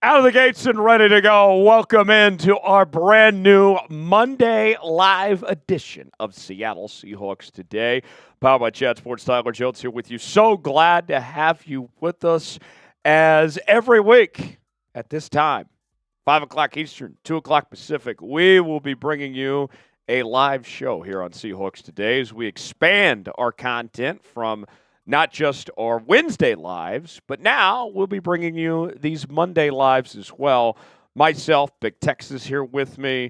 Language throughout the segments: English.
Out of the gates and ready to go. Welcome into our brand new Monday live edition of Seattle Seahawks Today. Powered by Chat Sports. Tyler Jones here with you. So glad to have you with us as every week at this time, 5 o'clock Eastern, 2 o'clock Pacific, we will be bringing you a live show here on Seahawks Today as we expand our content from not just our Wednesday lives, but now we'll be bringing you these Monday lives as well. Myself, Big Texas here with me.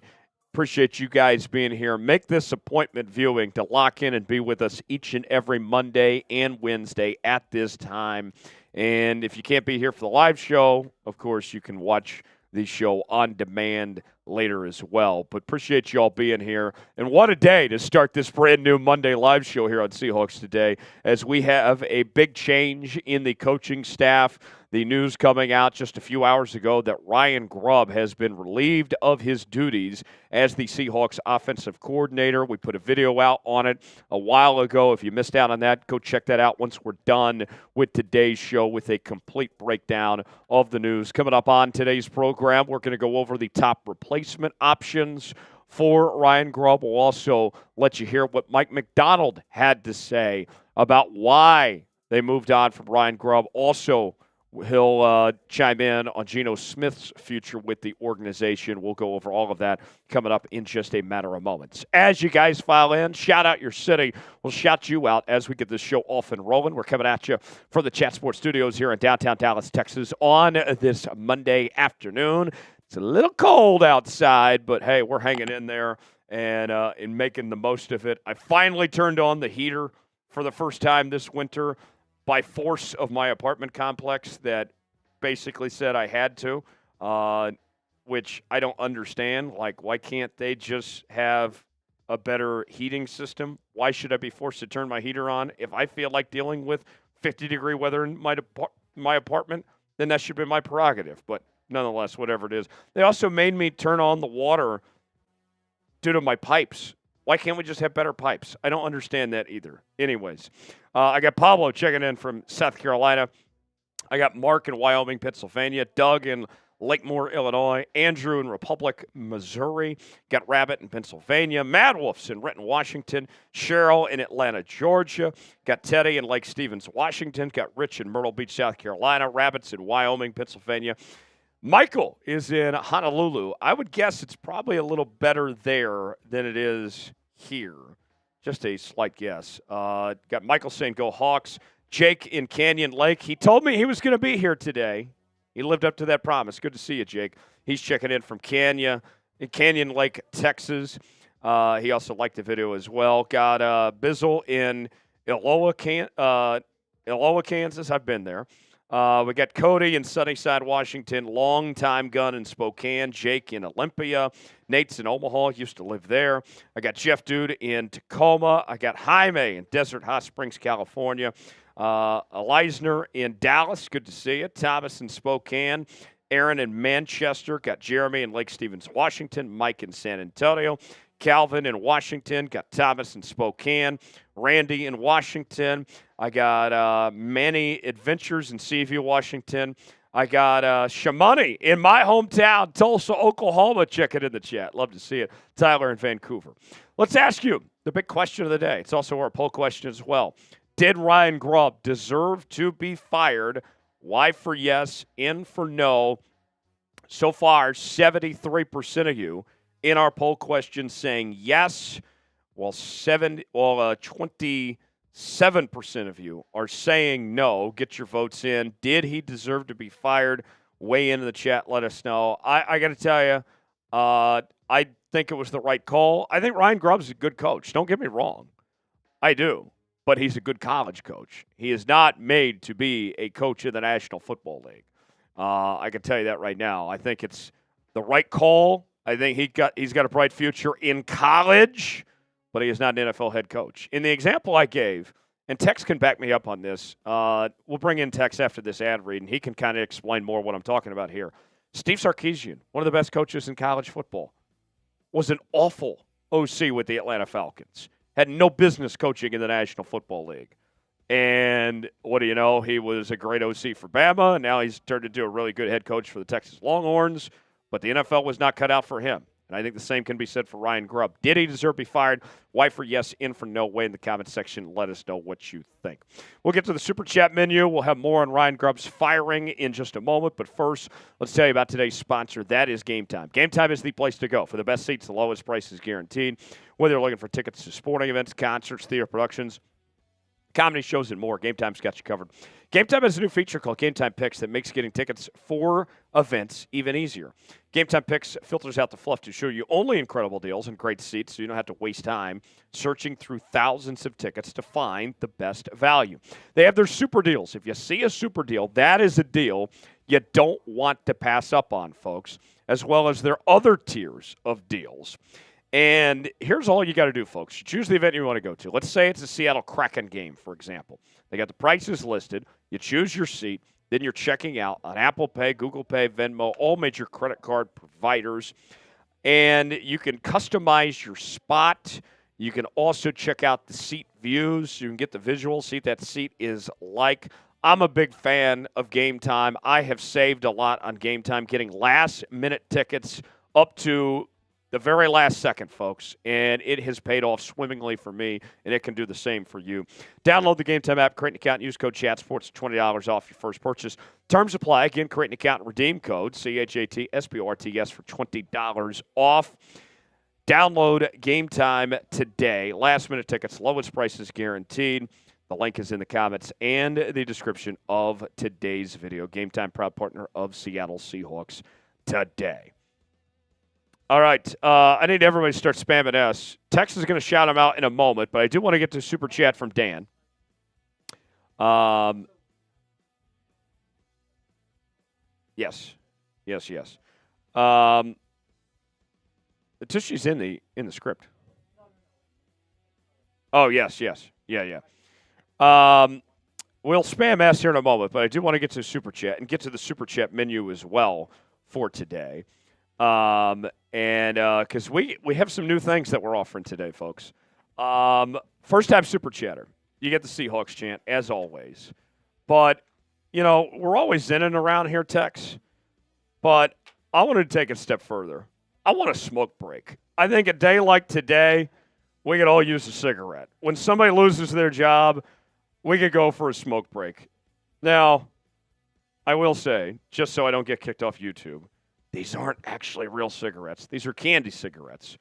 Appreciate you guys being here. Make this appointment viewing to lock in and be with us each and every Monday and Wednesday at this time. And if you can't be here for the live show, of course, you can watch the show on demand later as well. But appreciate you all being here. And what a day to start this brand new Monday live show here on Seahawks Today as we have a big change in the coaching staff. The news coming out just a few hours ago that Ryan Grubb has been relieved of his duties as the Seahawks offensive coordinator. We put a video out on it a while ago. If you missed out on that, go check that out once we're done with today's show with a complete breakdown of the news. Coming up on today's program, we're going to go over the top replacement options for Ryan Grubb. We'll also let you hear what Mike Macdonald had to say about why they moved on from Ryan Grubb. Also, he'll chime in on Geno Smith's future with the organization. We'll go over all of that coming up in just a matter of moments. As you guys file in, shout out your city. We'll shout you out as we get this show off and rolling. We're coming at you from the Chat Sports Studios here in downtown Dallas, Texas on this Monday afternoon. It's a little cold outside, but hey, we're hanging in there and making the most of it. I finally turned on the heater for the first time this winter by force of my apartment complex that basically said I had to, which I don't understand. Like, why can't they just have a better heating system? Why should I be forced to turn my heater on? If I feel like dealing with 50-degree weather in my apartment, then that should be my prerogative. But nonetheless, whatever it is. They also made me turn on the water due to my pipes. Why can't we just have better pipes? I don't understand that either. Anyways, I got Pablo checking in from South Carolina. I got Mark in Wyoming, Pennsylvania. Doug in Lakemore, Illinois. Andrew in Republic, Missouri. Got Rabbit in Pennsylvania. Mad Wolf's in Renton, Washington. Cheryl in Atlanta, Georgia. Got Teddy in Lake Stevens, Washington. Got Rich in Myrtle Beach, South Carolina. Rabbit's in Wyoming, Pennsylvania. Michael is in Honolulu. I would guess it's probably a little better there than it is here. Just a slight guess. Got Michael saying go Hawks. Jake in Canyon Lake. He told me he was going to be here today. He lived up to that promise. Good to see you, Jake. He's checking in from Canyon Lake, Texas. He also liked the video as well. Got Bizzle in Illoa, Kansas. I've been there. We got Cody in Sunnyside, Washington, longtime gun in Spokane, Jake in Olympia, Nate's in Omaha, used to live there. I got Jeff Dude in Tacoma. I got Jaime in Desert Hot Springs, California. Elisner in Dallas, good to see you. Thomas in Spokane. Aaron in Manchester. Got Jeremy in Lake Stevens, Washington. Mike in San Antonio. Calvin in Washington. Got Thomas in Spokane. Randy in Washington. I got Manny Adventures in Seaview, Washington. I got Shamani in my hometown, Tulsa, Oklahoma. Check it in the chat. Love to see it. Tyler in Vancouver. Let's ask you the big question of the day. It's also our poll question as well. Did Ryan Grubb deserve to be fired? Y for yes, N for no. So far, 73% of you in our poll question saying yes, while 27% of you are saying no. Get your votes in. Did he deserve to be fired? Weigh in the chat. Let us know. I got to tell you, I think it was the right call. I think Ryan Grubb's a good coach. Don't get me wrong. I do. But he's a good college coach. He is not made to be a coach in the National Football League. I can tell you that right now. I think it's the right call. I think he's got a bright future in college, but he is not an NFL head coach. In the example I gave, and Tex can back me up on this, we'll bring in Tex after this ad read, and he can kind of explain more what I'm talking about here. Steve Sarkisian, one of the best coaches in college football, was an awful OC with the Atlanta Falcons. Had no business coaching in the National Football League. And what do you know? He was a great OC for Bama, and now he's turned into a really good head coach for the Texas Longhorns. But the NFL was not cut out for him. And I think the same can be said for Ryan Grubb. Did he deserve to be fired? Why for yes, in for no? Way in the comment section. Let us know what you think. We'll get to the Super Chat menu. We'll have more on Ryan Grubb's firing in just a moment. But first, let's tell you about today's sponsor. That is Game Time. Game Time is the place to go. For the best seats, the lowest prices guaranteed. Whether you're looking for tickets to sporting events, concerts, theater productions, comedy shows, and more, Game Time's got you covered. Game Time has a new feature called Game Time Picks that makes getting tickets for events even easier. Game Time Picks filters out the fluff to show you only incredible deals and great seats, so you don't have to waste time searching through thousands of tickets to find the best value. They have their super deals. If you see a super deal, that is a deal you don't want to pass up on, folks, as well as their other tiers of deals. And here's all you got to do, folks. You choose the event you want to go to. Let's say it's a Seattle Kraken game, for example. They got the prices listed. You choose your seat. Then you're checking out on Apple Pay, Google Pay, Venmo, all major credit card providers. And you can customize your spot. You can also check out the seat views. You can get the visual, see what that seat is like. I'm a big fan of Game Time. I have saved a lot on Game Time, getting last-minute tickets up to the very last second, folks, and it has paid off swimmingly for me, and it can do the same for you. Download the Game Time app, create an account, and use code ChatSports, $20 off your first purchase. Terms apply. Again, create an account and redeem code CHATSPORTS for $20 off. Download Game Time today. Last-minute tickets, lowest prices guaranteed. The link is in the comments and the description of today's video. Game Time, proud partner of Seattle Seahawks today. All right, I need everybody to start spamming S. Tex is going to shout them out in a moment, but I do want to get to Super Chat from Dan. Yes. Tishy's in the script. Oh, yes. Yeah. We'll spam S here in a moment, but I do want to get to Super Chat and get to the Super Chat menu as well for today. Because we have some new things that we're offering today, folks. First time Super Chatter. You get the Seahawks chant, as always. But, we're always in and around here, Tex. But I want to take it a step further. I want a smoke break. I think a day like today, we could all use a cigarette. When somebody loses their job, we could go for a smoke break. Now, I will say, just so I don't get kicked off YouTube, these aren't actually real cigarettes. These are candy cigarettes.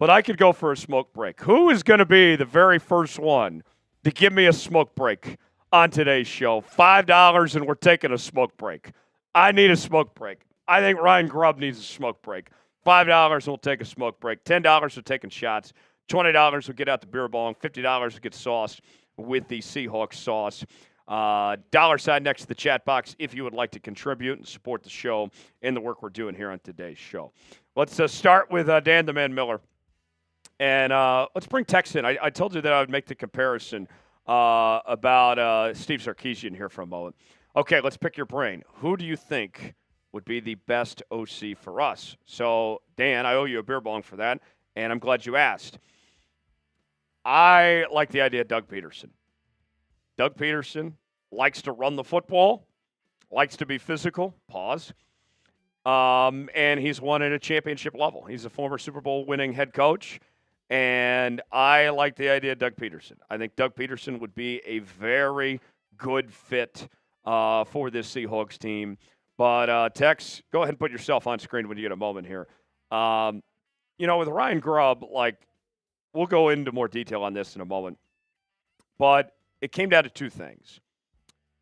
But I could go for a smoke break. Who is going to be the very first one to give me a smoke break on today's show? $5 and we're taking a smoke break. I need a smoke break. I think Ryan Grubb needs a smoke break. $5 and we'll take a smoke break. $10 we're taking shots. $20 we'll get out the beer bong. $50 we'll get sauced with the Seahawks sauce. Dollar sign next to the chat box if you would like to contribute and support the show and the work we're doing here on today's show. Let's start with Dan the Man Miller. And let's bring Tex in. I told you that I would make the comparison about Steve Sarkisian here for a moment. Okay, let's pick your brain. Who do you think would be the best OC for us? So, Dan, I owe you a beer bong for that, and I'm glad you asked. I like the idea of Doug Peterson. Doug Peterson likes to run the football, likes to be physical, and he's won at a championship level. He's a former Super Bowl winning head coach, and I like the idea of Doug Peterson. I think Doug Peterson would be a very good fit for this Seahawks team. But, Tex, go ahead and put yourself on screen when you get a moment here. With Ryan Grubb, we'll go into more detail on this in a moment. But it came down to two things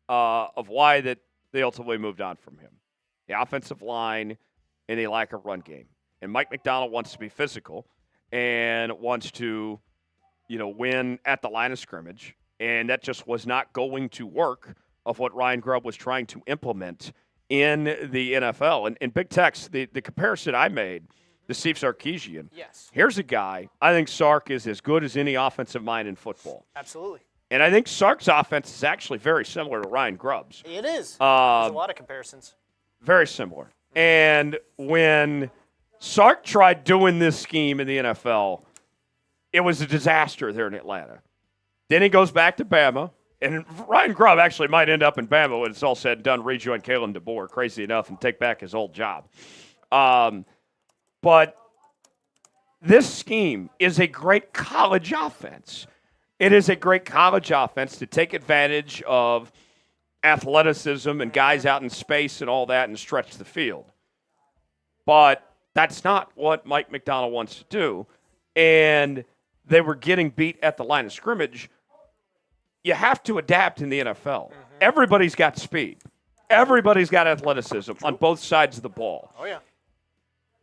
of why that they ultimately moved on from him. The offensive line and the lack of run game. And Mike Macdonald wants to be physical and wants to, win at the line of scrimmage. And that just was not going to work of what Ryan Grubb was trying to implement in the NFL. And Big Tex, the comparison I made, the Steve Sarkisian. Yes. Here's a guy, I think Sark is as good as any offensive mind in football. Absolutely. And I think Sark's offense is actually very similar to Ryan Grubb's. It is. There's a lot of comparisons. Very similar. And when Sark tried doing this scheme in the NFL, it was a disaster there in Atlanta. Then he goes back to Bama, And Ryan Grubb actually might end up in Bama when it's all said and done, rejoin Kalen DeBoer, crazy enough, and take back his old job. But this scheme is a great college offense. It is a great college offense to take advantage of athleticism and guys out in space and all that and stretch the field. But that's not what Mike Macdonald wants to do. And they were getting beat at the line of scrimmage. You have to adapt in the NFL. Everybody's got speed. Everybody's got athleticism on both sides of the ball. Oh, yeah.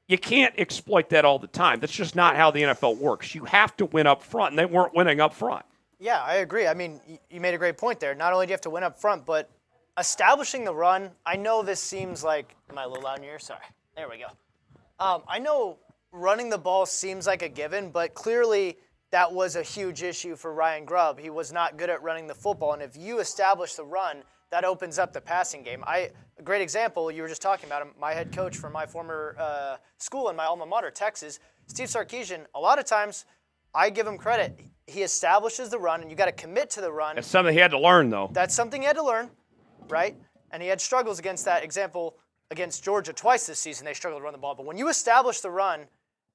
You can't exploit that all the time. That's just not how the NFL works. You have to win up front, and they weren't winning up front. Yeah, I agree. I mean, you made a great point there. Not only do you have to win up front, but establishing the run, I know this seems like – am I a little loud in your ear? Sorry. There we go. I know running the ball seems like a given, but clearly – that was a huge issue for Ryan Grubb. He was not good at running the football, and if you establish the run, that opens up the passing game. A great example, you were just talking about him, my head coach from my former school in my alma mater, Texas, Steve Sarkisian. A lot of times, I give him credit. He establishes the run, and you got to commit to the run. That's something he had to learn, though. That's something he had to learn, right? And he had struggles against that. Example, against Georgia twice this season, they struggled to run the ball. But when you establish the run,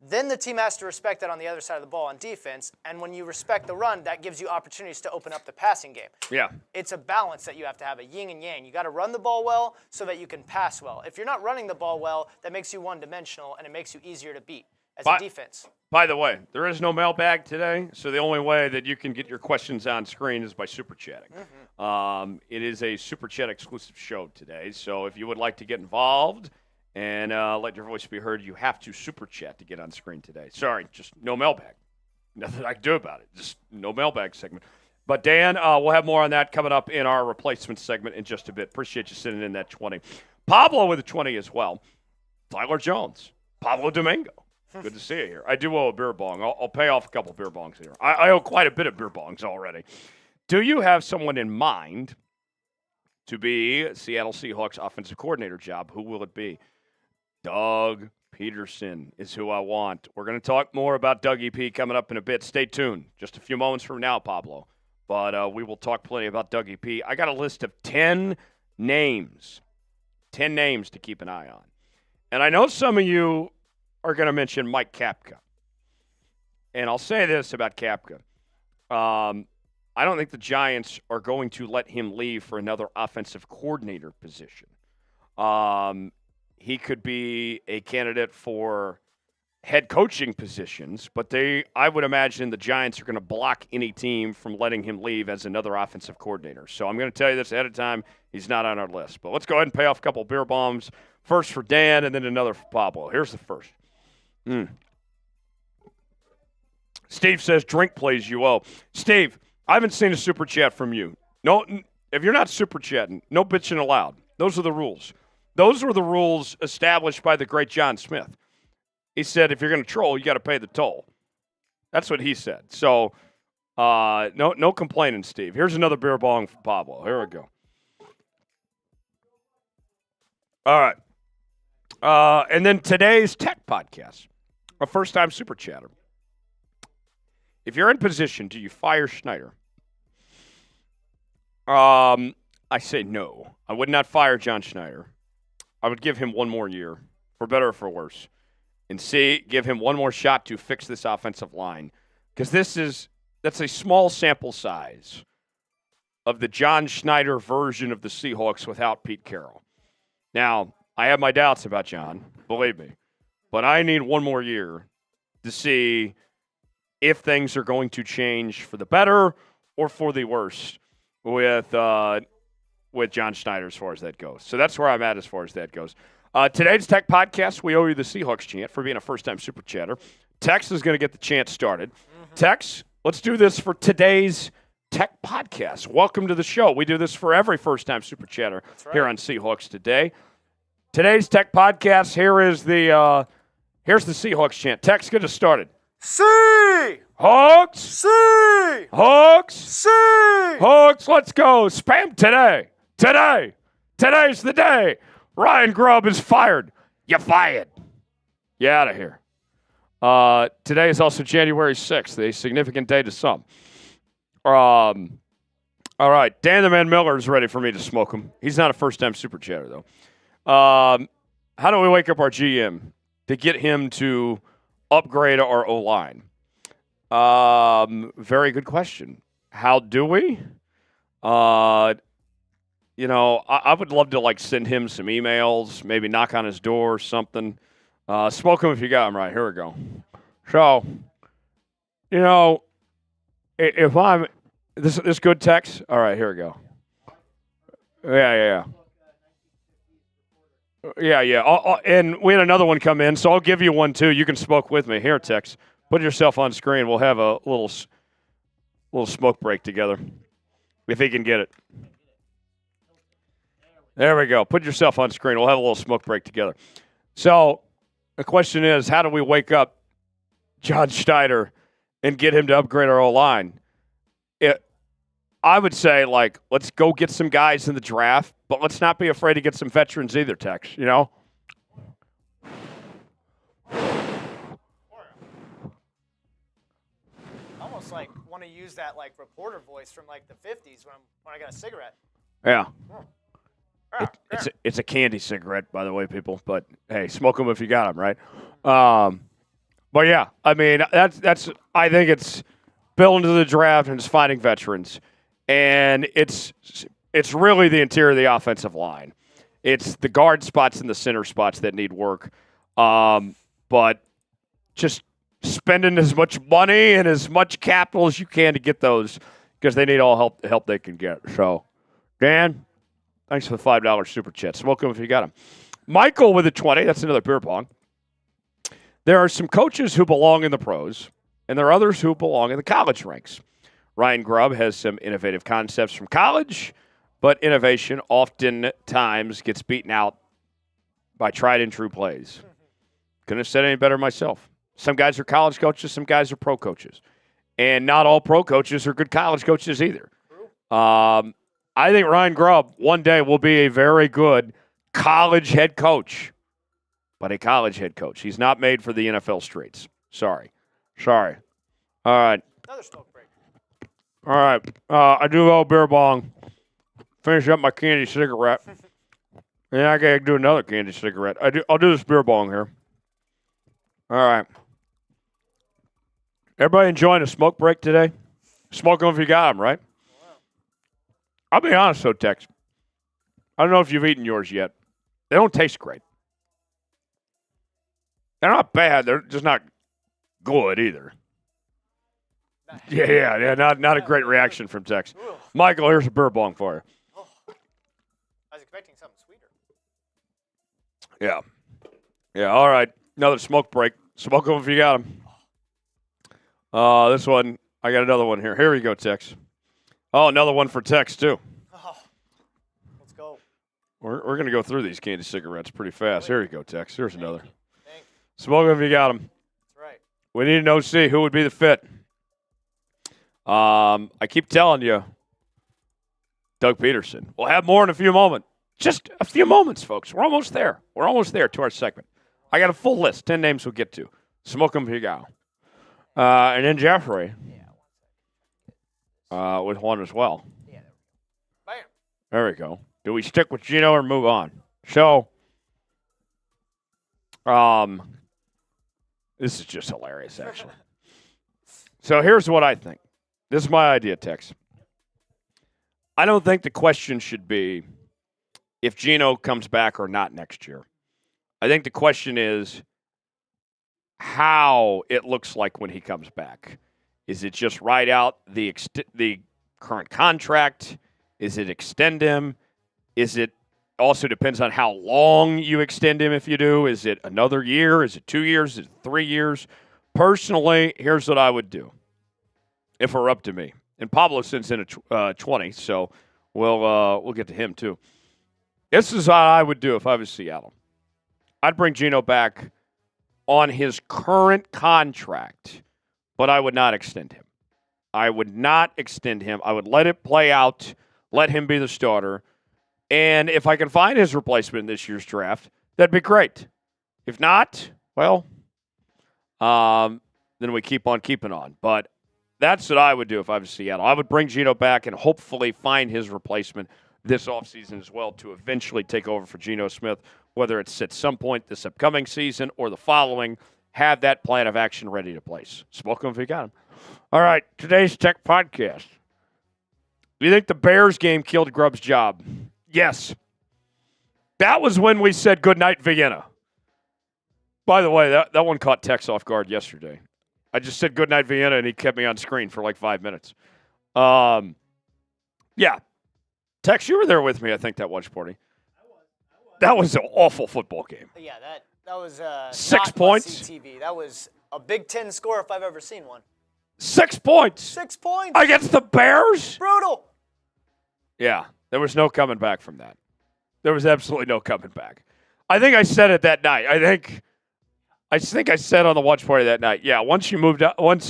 then the team has to respect that on the other side of the ball on defense. And when you respect the run, that gives you opportunities to open up the passing game. Yeah. It's a balance that you have to have, a yin and yang. You got to run the ball well so that you can pass well. If you're not running the ball well, that makes you one-dimensional, and it makes you easier to beat as a defense. By the way, there is no mailbag today, so the only way that you can get your questions on screen is by Super Chatting. It is a Super Chat exclusive show today, so if you would like to get involved and let your voice be heard, you have to Super Chat to get on screen today. Sorry, just no mailbag. Nothing I can do about it. Just no mailbag segment. But, Dan, we'll have more on that coming up in our replacement segment in just a bit. Appreciate you sending in that 20. Pablo with a 20 as well. Tyler Jones. Pablo Domingo. Good to see you here. I do owe a beer bong. I'll pay off a couple beer bongs here. I owe quite a bit of beer bongs already. Do you have someone in mind to be Seattle Seahawks offensive coordinator job? Who will it be? Doug Peterson is who I want. We're going to talk more about Dougie P coming up in a bit. Stay tuned. Just a few moments from now, Pablo. But we will talk plenty about Dougie P. I got a list of 10 names. 10 names to keep an eye on. And I know some of you are going to mention Mike Kapka. And I'll say this about Kapka. I don't think the Giants are going to let him leave for another offensive coordinator position. He could be a candidate for head coaching positions, but I would imagine the Giants are going to block any team from letting him leave as another offensive coordinator. So I'm going to tell you this ahead of time. He's not on our list. But let's go ahead and pay off a couple beer bombs. First for Dan and then another for Pablo. Here's the first. Steve says, drink please, you owe. Steve, I haven't seen a super chat from you. No, if you're not super chatting, no bitching allowed. Those are the rules. Those were the rules established by the great John Smith. He said, if you're going to troll, you got to pay the toll. That's what he said. So, no complaining, Steve. Here's another beer bong for Pablo. Here we go. All right. And then today's tech podcast, a first-time super chatter. If you're in position, do you fire Schneider? I say no. I would not fire John Schneider. I would give him one more year, for better or for worse, and give him one more shot to fix this offensive line. Because that's a small sample size of the John Schneider version of the Seahawks without Pete Carroll. Now, I have my doubts about John, believe me, but I need one more year to see if things are going to change for the better or for the worse with John Schneider as far as that goes. So that's where I'm at as far as that goes. Today's Tech Podcast, we owe you the Seahawks chant for being a first-time super chatter. Tex is going to get the chant started. Tex, let's do this for today's Tech Podcast. Welcome to the show. We do this for every first-time super chatter here on Seahawks Today. Today's Tech Podcast, here's the Seahawks chant. Tex, get us started. Hawks! Hawks! Hawks, let's go. Spam today. Today's the day. Ryan Grubb is fired. You're fired. You're out of here. Today is also January 6th, a significant day to some. All right. Dan the Man Miller is ready for me to smoke him. He's not a first-time super chatter, though. How do we wake up our GM to get him to upgrade our O-line? Very good question. How do we? I would love to, like, send him some emails, maybe knock on his door or something. Smoke him if you got him right. Here we go. So, if I'm this good text. All right, here we go. Yeah. And we had another one come in, so I'll give you one too. You can smoke with me. Here, Tex. Put yourself on screen. We'll have a little smoke break together, if he can get it. There we go. Put yourself on screen. We'll have a little smoke break together. So the question is, how do we wake up John Schneider and get him to upgrade our O-line? I would say, like, let's go get some guys in the draft, but let's not be afraid to get some veterans either, Tex, Almost like want to use that like reporter voice from like the 50s when I got a cigarette. Yeah. It's a candy cigarette, by the way, people. But hey, smoke them if you got them, right? But yeah, I mean that's I think it's building to the draft and it's finding veterans, and it's really the interior of the offensive line. It's the guard spots and the center spots that need work, but just spending as much money and as much capital as you can to get those because they need all help they can get. So, Dan. Thanks for the $5 super chat. Smoke them if you got them. Michael with a 20. That's another beer pong. There are some coaches who belong in the pros, and there are others who belong in the college ranks. Ryan Grubb has some innovative concepts from college, but innovation oftentimes gets beaten out by tried and true plays. Couldn't have said any better myself. Some guys are college coaches, some guys are pro coaches. And not all pro coaches are good college coaches either. I think Ryan Grubb one day will be a very good college head coach, but a college head coach. He's not made for the NFL streets. Sorry. All right. Another smoke break. All right. I do owe beer bong. Finish up my candy cigarette. And I gotta do another candy cigarette. I'll do this beer bong here. All right. Everybody enjoying a smoke break today? Smoke them if you got them, right? I'll be honest, though, Tex. I don't know if you've eaten yours yet. They don't taste great. They're not bad. They're just not good either. Yeah. Not a great reaction from Tex. Michael, here's a beer bong for you. Oh, I was expecting something sweeter. Yeah. All right. Another smoke break. Smoke them if you got them. This one, I got another one here. Here we go, Tex. Oh, another one for Tex, too. Oh, let's go. We're going to go through these candy cigarettes pretty fast. Here you go, Tex. Here's another. Thank you. Smoke them if you got them. That's right. We need an OC. Who would be the fit? I keep telling you, Doug Peterson. We'll have more in a few moments. Just a few moments, folks. We're almost there. We're almost there to our segment. I got a full list. 10 names we'll get to. Smoke them if you got them. And then Jeffrey. With one as well. Yeah. Bam. There we go. Do we stick with Geno or move on? So, this is just hilarious, actually. So here's what I think. This is my idea, Tex. I don't think the question should be if Geno comes back or not next year. I think the question is how it looks like when he comes back. Is it just ride out the current contract? Is it extend him? Is it also depends on how long you extend him if you do? Is it another year? Is it 2 years? Is it 3 years? Personally, here's what I would do if it were up to me. And Pablo sends in a 20, so we'll get to him too. This is what I would do if I was Seattle. I'd bring Geno back on his current contract, but I would not extend him. I would let it play out, let him be the starter. And if I can find his replacement in this year's draft, that'd be great. If not, well, then we keep on keeping on. But That's what I would do if I was Seattle. I would bring Geno back and hopefully find his replacement this offseason as well to eventually take over for Geno Smith, whether it's at some point this upcoming season or the following. Have that plan of action ready to place. Smoke him if you got him. All right, today's Tech Podcast. Do you think the Bears game killed Grubb's job? Yes. That was when we said goodnight, Vienna. By the way, that one caught Tex off guard yesterday. I just said goodnight, Vienna, and he kept me on screen for like 5 minutes. Yeah. Tex, you were there with me, I think, that watch party. I was. That was an awful football game. Yeah, that was 6 points. TV. That was a Big Ten score if I've ever seen one. 6 points. 6 points. Against the Bears? Brutal. Yeah, there was no coming back from that. There was absolutely no coming back. I think I said it that night. I think I said on the watch party that night, yeah, once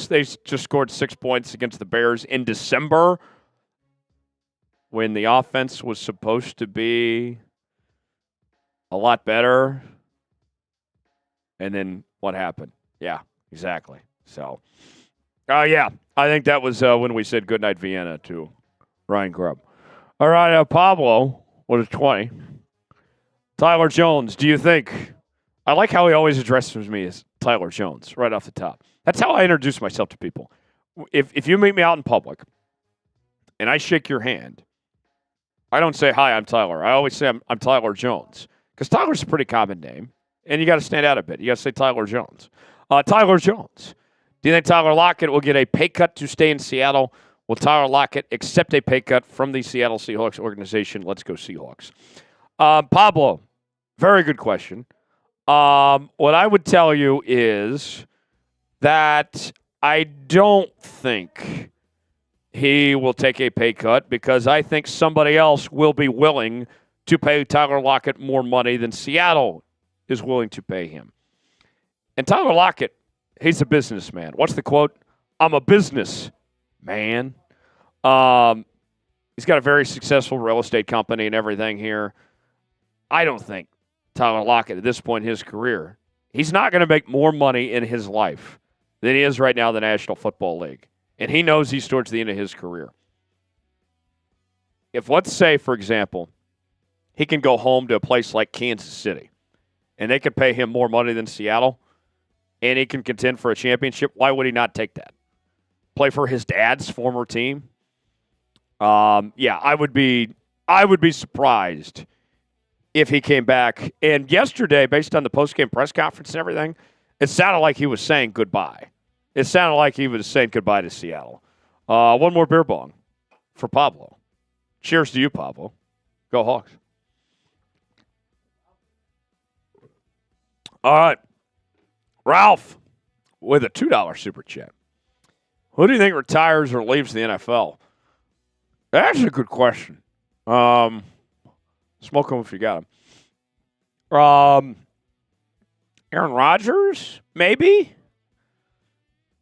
they just scored 6 points against the Bears in December when the offense was supposed to be a lot better, and then what happened? Yeah, exactly. So, yeah, I think that was when we said goodnight, Vienna, to Ryan Grubb. All right, Pablo was 20. Tyler Jones, do you think? I like how he always addresses me as Tyler Jones right off the top. That's how I introduce myself to people. If you meet me out in public and I shake your hand, I don't say, hi, I'm Tyler. I always say I'm Tyler Jones because Tyler's a pretty common name, and you got to stand out a bit. You got to say Tyler Jones. Tyler Jones, do you think Tyler Lockett will get a pay cut to stay in Seattle? Will Tyler Lockett accept a pay cut from the Seattle Seahawks organization? Let's go Seahawks. Pablo, very good question. What I would tell you is that I don't think he will take a pay cut because I think somebody else will be willing to pay Tyler Lockett more money than Seattle is willing to pay him. And Tyler Lockett, he's a businessman. What's the quote? I'm a businessman. He's got a very successful real estate company and everything here. I don't think Tyler Lockett, at this point in his career, he's not going to make more money in his life than he is right now in the National Football League. And he knows he's towards the end of his career. If, let's say, for example, he can go home to a place like Kansas City, and they could pay him more money than Seattle, and he can contend for a championship, why would he not take that? Play for his dad's former team? Yeah, I would be surprised if he came back. And yesterday, based on the post-game press conference and everything, it sounded like he was saying goodbye. It sounded like he was saying goodbye to Seattle. One more beer bong for Pablo. Cheers to you, Pablo. Go Hawks. All right. Ralph with a $2 super chat. Who do you think retires or leaves the NFL? That's a good question. Smoke them if you got them. Aaron Rodgers, maybe?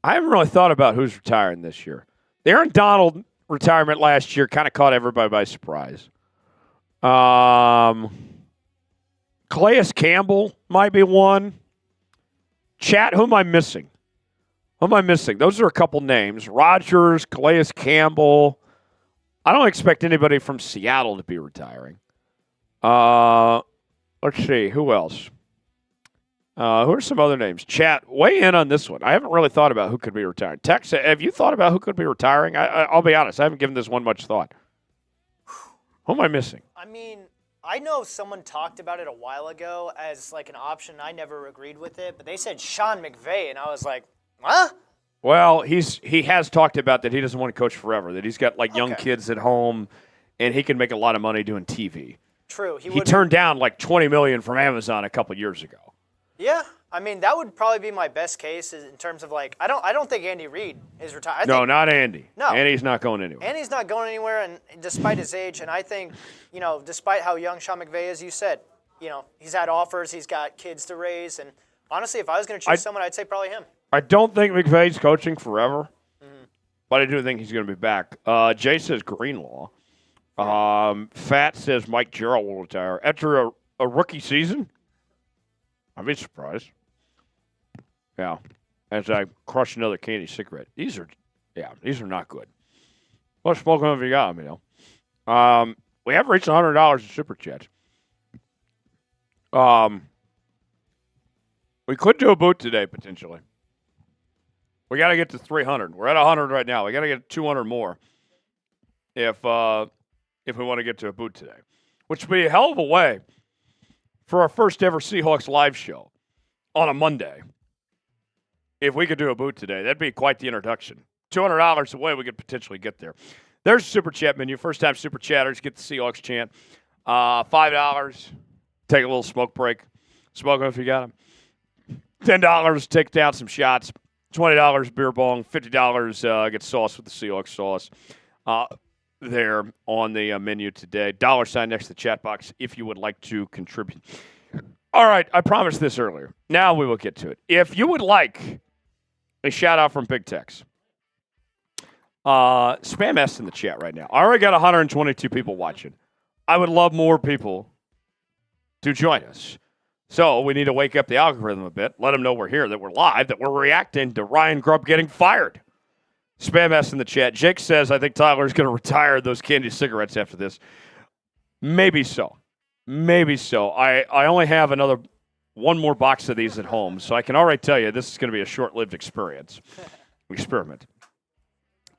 I haven't really thought about who's retiring this year. The Aaron Donald retirement last year kind of caught everybody by surprise. Calais Campbell might be one. Chat, who am I missing? Those are a couple names. Rodgers, Calais Campbell. I don't expect anybody from Seattle to be retiring. Let's see. Who else? Who are some other names? Chat, weigh in on this one. I haven't really thought about who could be retiring. Tex, have you thought about who could be retiring? I'll be honest. I haven't given this one much thought. Who am I missing? I mean, I know someone talked about it a while ago as like an option. I never agreed with it, but they said Sean McVay, and I was like, huh? Well, he has talked about that he doesn't want to coach forever, that he's got like young kids at home, and he can make a lot of money doing TV. True. He turned down like $20 million from Amazon a couple years ago. Yeah, I mean that would probably be my best case in terms of like I don't think Andy Reid is retired. No, not Andy. No, Andy's not going anywhere. Andy's not going anywhere, and despite his age, and I think despite how young Sean McVay is, you said he's had offers, he's got kids to raise, and honestly, if I was going to choose someone, I'd say probably him. I don't think McVay's coaching forever, but I do think he's going to be back. Jay says Greenlaw. Fat says Mike Gerald will retire after a rookie season. I'd be surprised. Yeah, as I crush another candy cigarette. These are Yeah, these are not good. Well, smoke them if you got them, we have reached $100 in super chats. We could do a boot today, potentially. We got to get to 300. We're at 100 right now. We got to get 200 more if we want to get to a boot today, which would be a hell of a way for our first ever Seahawks live show on a Monday. If we could do a boot today, that'd be quite the introduction. $200 away, we could potentially get there. There's a super chat menu. First time super chatters get the Seahawks chant. $5, take a little smoke break. Smoke them if you got them. $10, take down some shots. $20 beer bong. $50 get sauce with the Seahawks sauce. There on the menu today. $sign next to the chat box if you would like to contribute. All right, I promised this earlier. Now we will get to it. If you would like a shout out from Big Tex, spam S in the chat right now. I already got 122 people watching. I would love more people to join us. So we need to wake up the algorithm a bit, let them know we're here, that we're live, that we're reacting to Ryan Grubb getting fired. Spam S in the chat. Jake says, I think Tyler's going to retire those candy cigarettes after this. Maybe so. Maybe so. I only have one more box of these at home, so I can already tell you this is going to be a short-lived experiment.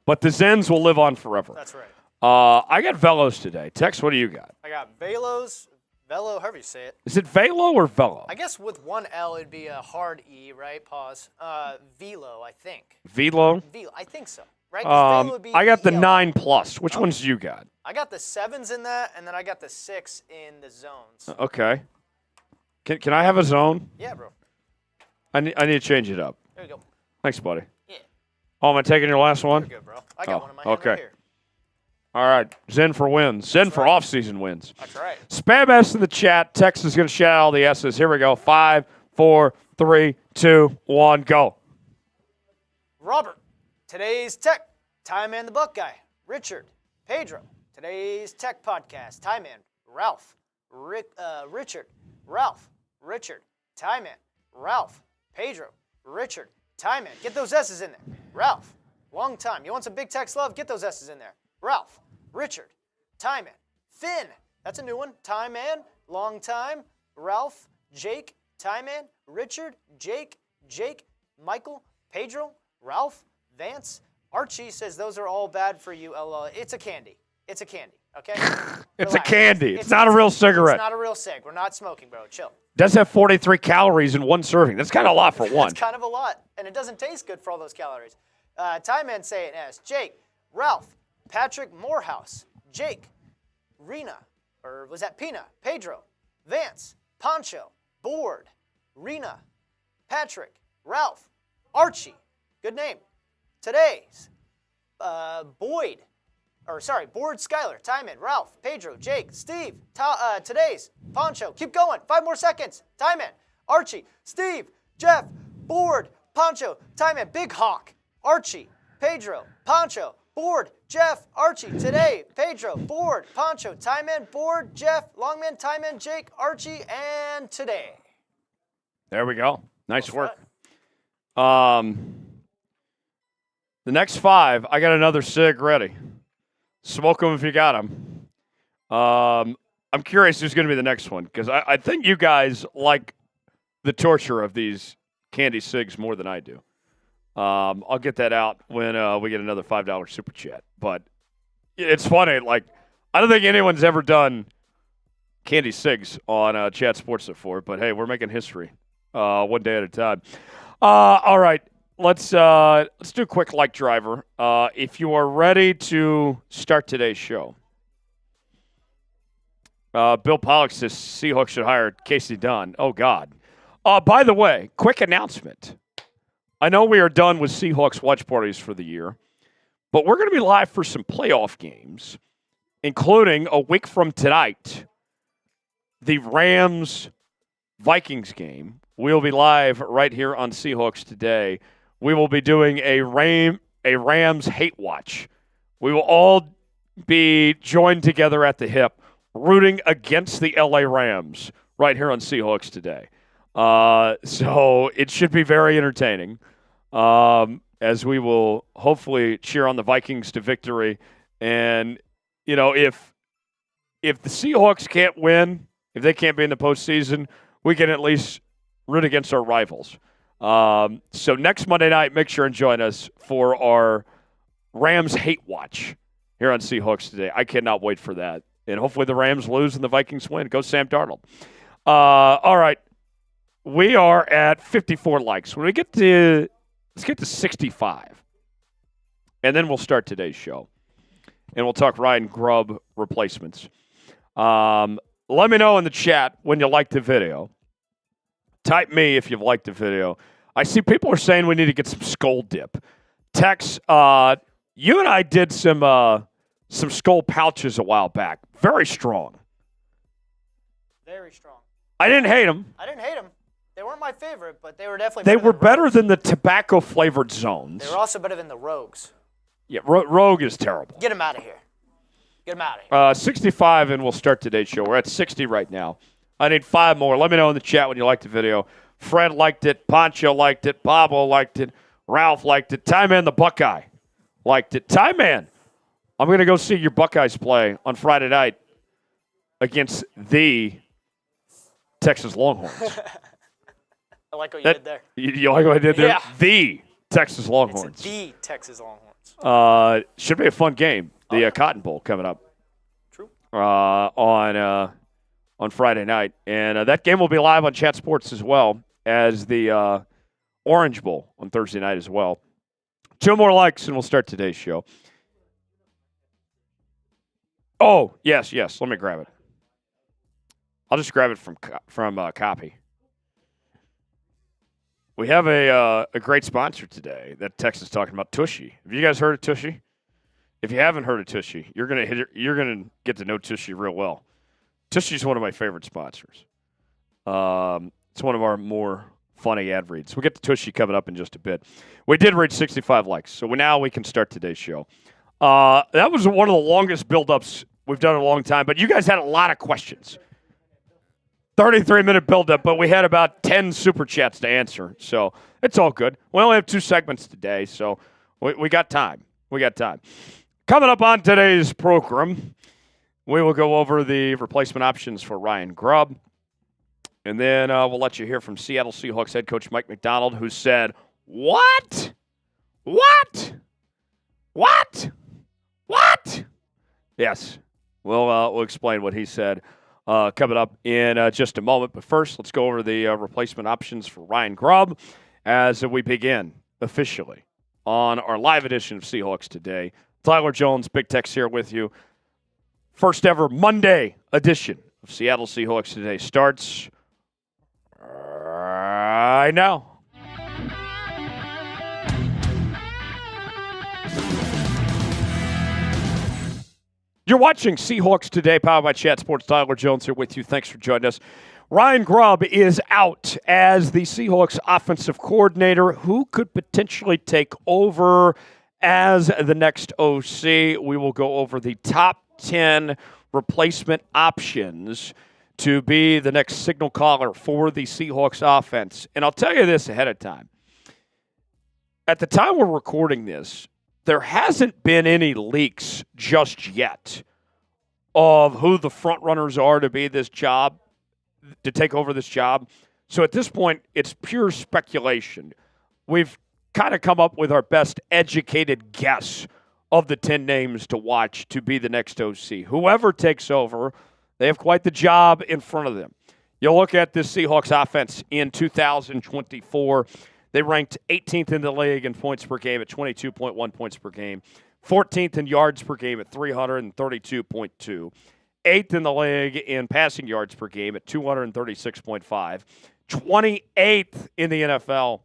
But the Zens will live on forever. That's right. I got Velos today. Tex, what do you got? I got Velos. Velo, however you say it. Is it Velo or Velo? I guess with one L, it'd be a hard E, right? Pause. Velo, I think. Velo? Velo, I think so. Right? Velo would be I got the EL. 9+. Which ones do you got? I got the 7s in that, and then I got the 6 in the zones. Okay. Can I have a zone? Yeah, bro. I need to change it up. There we go. Thanks, buddy. Yeah. Oh, am I taking your last one? You're good, bro. I got one in my hand right here. All right. Zen for wins. Zen for off-season wins. That's right. Spam S in the chat. Tex is going to shout out all the S's. Here we go. 5, 4, 3, 2, 1, go. Robert. Today's Tech. Tie Man the Buckeye. Richard. Pedro. Today's Tech Podcast. Tie Man. Ralph. Richard. Ralph. Richard. Tie Man. Ralph. Pedro. Richard. Tie Man. Get those S's in there. Ralph. Long time. You want some big text love? Get those S's in there. Ralph, Richard, Tie Man, Finn, that's a new one, Tie Man, long time, Ralph, Jake, Tie Man, Richard, Jake, Michael, Pedro, Ralph, Vance, Archie says those are all bad for you, LOL. It's a candy, okay? It's a candy. It's not a real cigarette. It's not a real cig. We're not smoking, bro. Chill. Does have 43 calories in one serving. That's kind of a lot for one. That's kind of a lot, and it doesn't taste good for all those calories. Tie Man saying as Jake, Ralph, Patrick Morehouse, Jake, Rena, or was that Pina, Pedro, Vance, Poncho, Board, Rena, Patrick, Ralph, Archie, good name. Today's Board, Skyler, Timon, Ralph, Pedro, Jake, Steve, today's Poncho, keep going, 5 more seconds, Timon, Archie, Steve, Jeff, Board, Poncho, Timon, Big Hawk, Archie, Pedro, Poncho, Board, Jeff, Archie, today, Pedro, Board, Poncho, Tie-Man, Board, Jeff, Longman, Tie-Man, Jake, Archie, and today. There we go. Nice work. The next 5, I got another cig ready. Smoke them if you got them. I'm curious who's going to be the next one, because I think you guys like the torture of these candy cigs more than I do. I'll get that out when we get another $5 super chat. But it's funny, like, I don't think anyone's ever done candy cigs on Chat Sports before. But hey, we're making history, one day at a time. All right, let's do a quick like driver. If you are ready to start today's show, Bill Pollock says Seahawks should hire Casey Dunn. Oh God. By the way, quick announcement. I know we are done with Seahawks watch parties for the year, but we're going to be live for some playoff games, including a week from tonight, the Rams-Vikings game. We'll be live right here on Seahawks Today. We will be doing a Rams hate watch. We will all be joined together at the hip, rooting against the LA Rams right here on Seahawks Today. So it should be very entertaining. as we will hopefully cheer on the Vikings to victory. And, if the Seahawks can't win, if they can't be in the postseason, we can at least root against our rivals. So next Monday night, make sure and join us for our Rams hate watch here on Seahawks Today. I cannot wait for that. And hopefully the Rams lose and the Vikings win. Go Sam Darnold. All right. We are at 54 likes. When we get to, let's get to 65. And then we'll start today's show. And we'll talk Ryan Grubb replacements. Let me know in the chat when you liked the video. Type me if you've liked the video. I see people are saying we need to get some skull dip. Tex, you and I did some skull pouches a while back. Very strong. Very strong. I didn't hate them. I didn't hate them. They weren't my favorite, but they were definitely They better were than better Rogues. than the tobacco-flavored zones. They were also better than the Rogues. Yeah, Rogue is terrible. Get them out of here. Get them out of here. 65, and we'll start today's show. We're at 60 right now. I need 5 more. Let me know in the chat when you liked the video. Fred liked it. Poncho liked it. Pablo liked it. Ralph liked it. Ty Man the Buckeye liked it. Ty Man, I'm going to go see your Buckeyes play on Friday night against the Texas Longhorns. I like what you did there. You like what I did there? Yeah. The Texas Longhorns. It's the Texas Longhorns. Should be a fun game. The Cotton Bowl coming up. True. On Friday night. And that game will be live on Chat Sports as well as the Orange Bowl on Thursday night as well. 2 more likes and we'll start today's show. Oh, yes. Let me grab it. I'll just grab it from copy. We have a great sponsor today that Tex is talking about, Tushy. Have you guys heard of Tushy? If you haven't heard of Tushy, you're gonna get to know Tushy real well. Tushy's one of my favorite sponsors. It's one of our more funny ad reads. We'll get to Tushy coming up in just a bit. We did reach 65 likes, so now we can start today's show. That was one of the longest build-ups we've done in a long time, but you guys had a lot of questions. 33-minute build-up, but we had about 10 super chats to answer, so it's all good. We only have 2 segments today, so we got time. Coming up on today's program, we will go over the replacement options for Ryan Grubb, and then we'll let you hear from Seattle Seahawks head coach Mike Macdonald, who said, What? Yes, we'll explain what he said. Coming up in just a moment. But first, let's go over the replacement options for Ryan Grubb as we begin officially on our live edition of Seahawks Today. Tyler Jones, Big Tex here with you. First ever Monday edition of Seattle Seahawks Today starts right now. You're watching Seahawks Today, powered by Chat Sports. Tyler Jones here with you. Thanks for joining us. Ryan Grubb is out as the Seahawks offensive coordinator. Who could potentially take over as the next OC? We will go over the top 10 replacement options to be the next signal caller for the Seahawks offense. And I'll tell you this ahead of time. At the time we're recording this, there hasn't been any leaks just yet of who the front runners are to be this job, to take over this job. So at this point, it's pure speculation. We've kind of come up with our best educated guess of the 10 names to watch to be the next OC. Whoever takes over, they have quite the job in front of them. You'll look at this Seahawks offense in 2024. They ranked 18th in the league in points per game at 22.1 points per game, 14th in yards per game at 332.2, 8th in the league in passing yards per game at 236.5, 28th in the NFL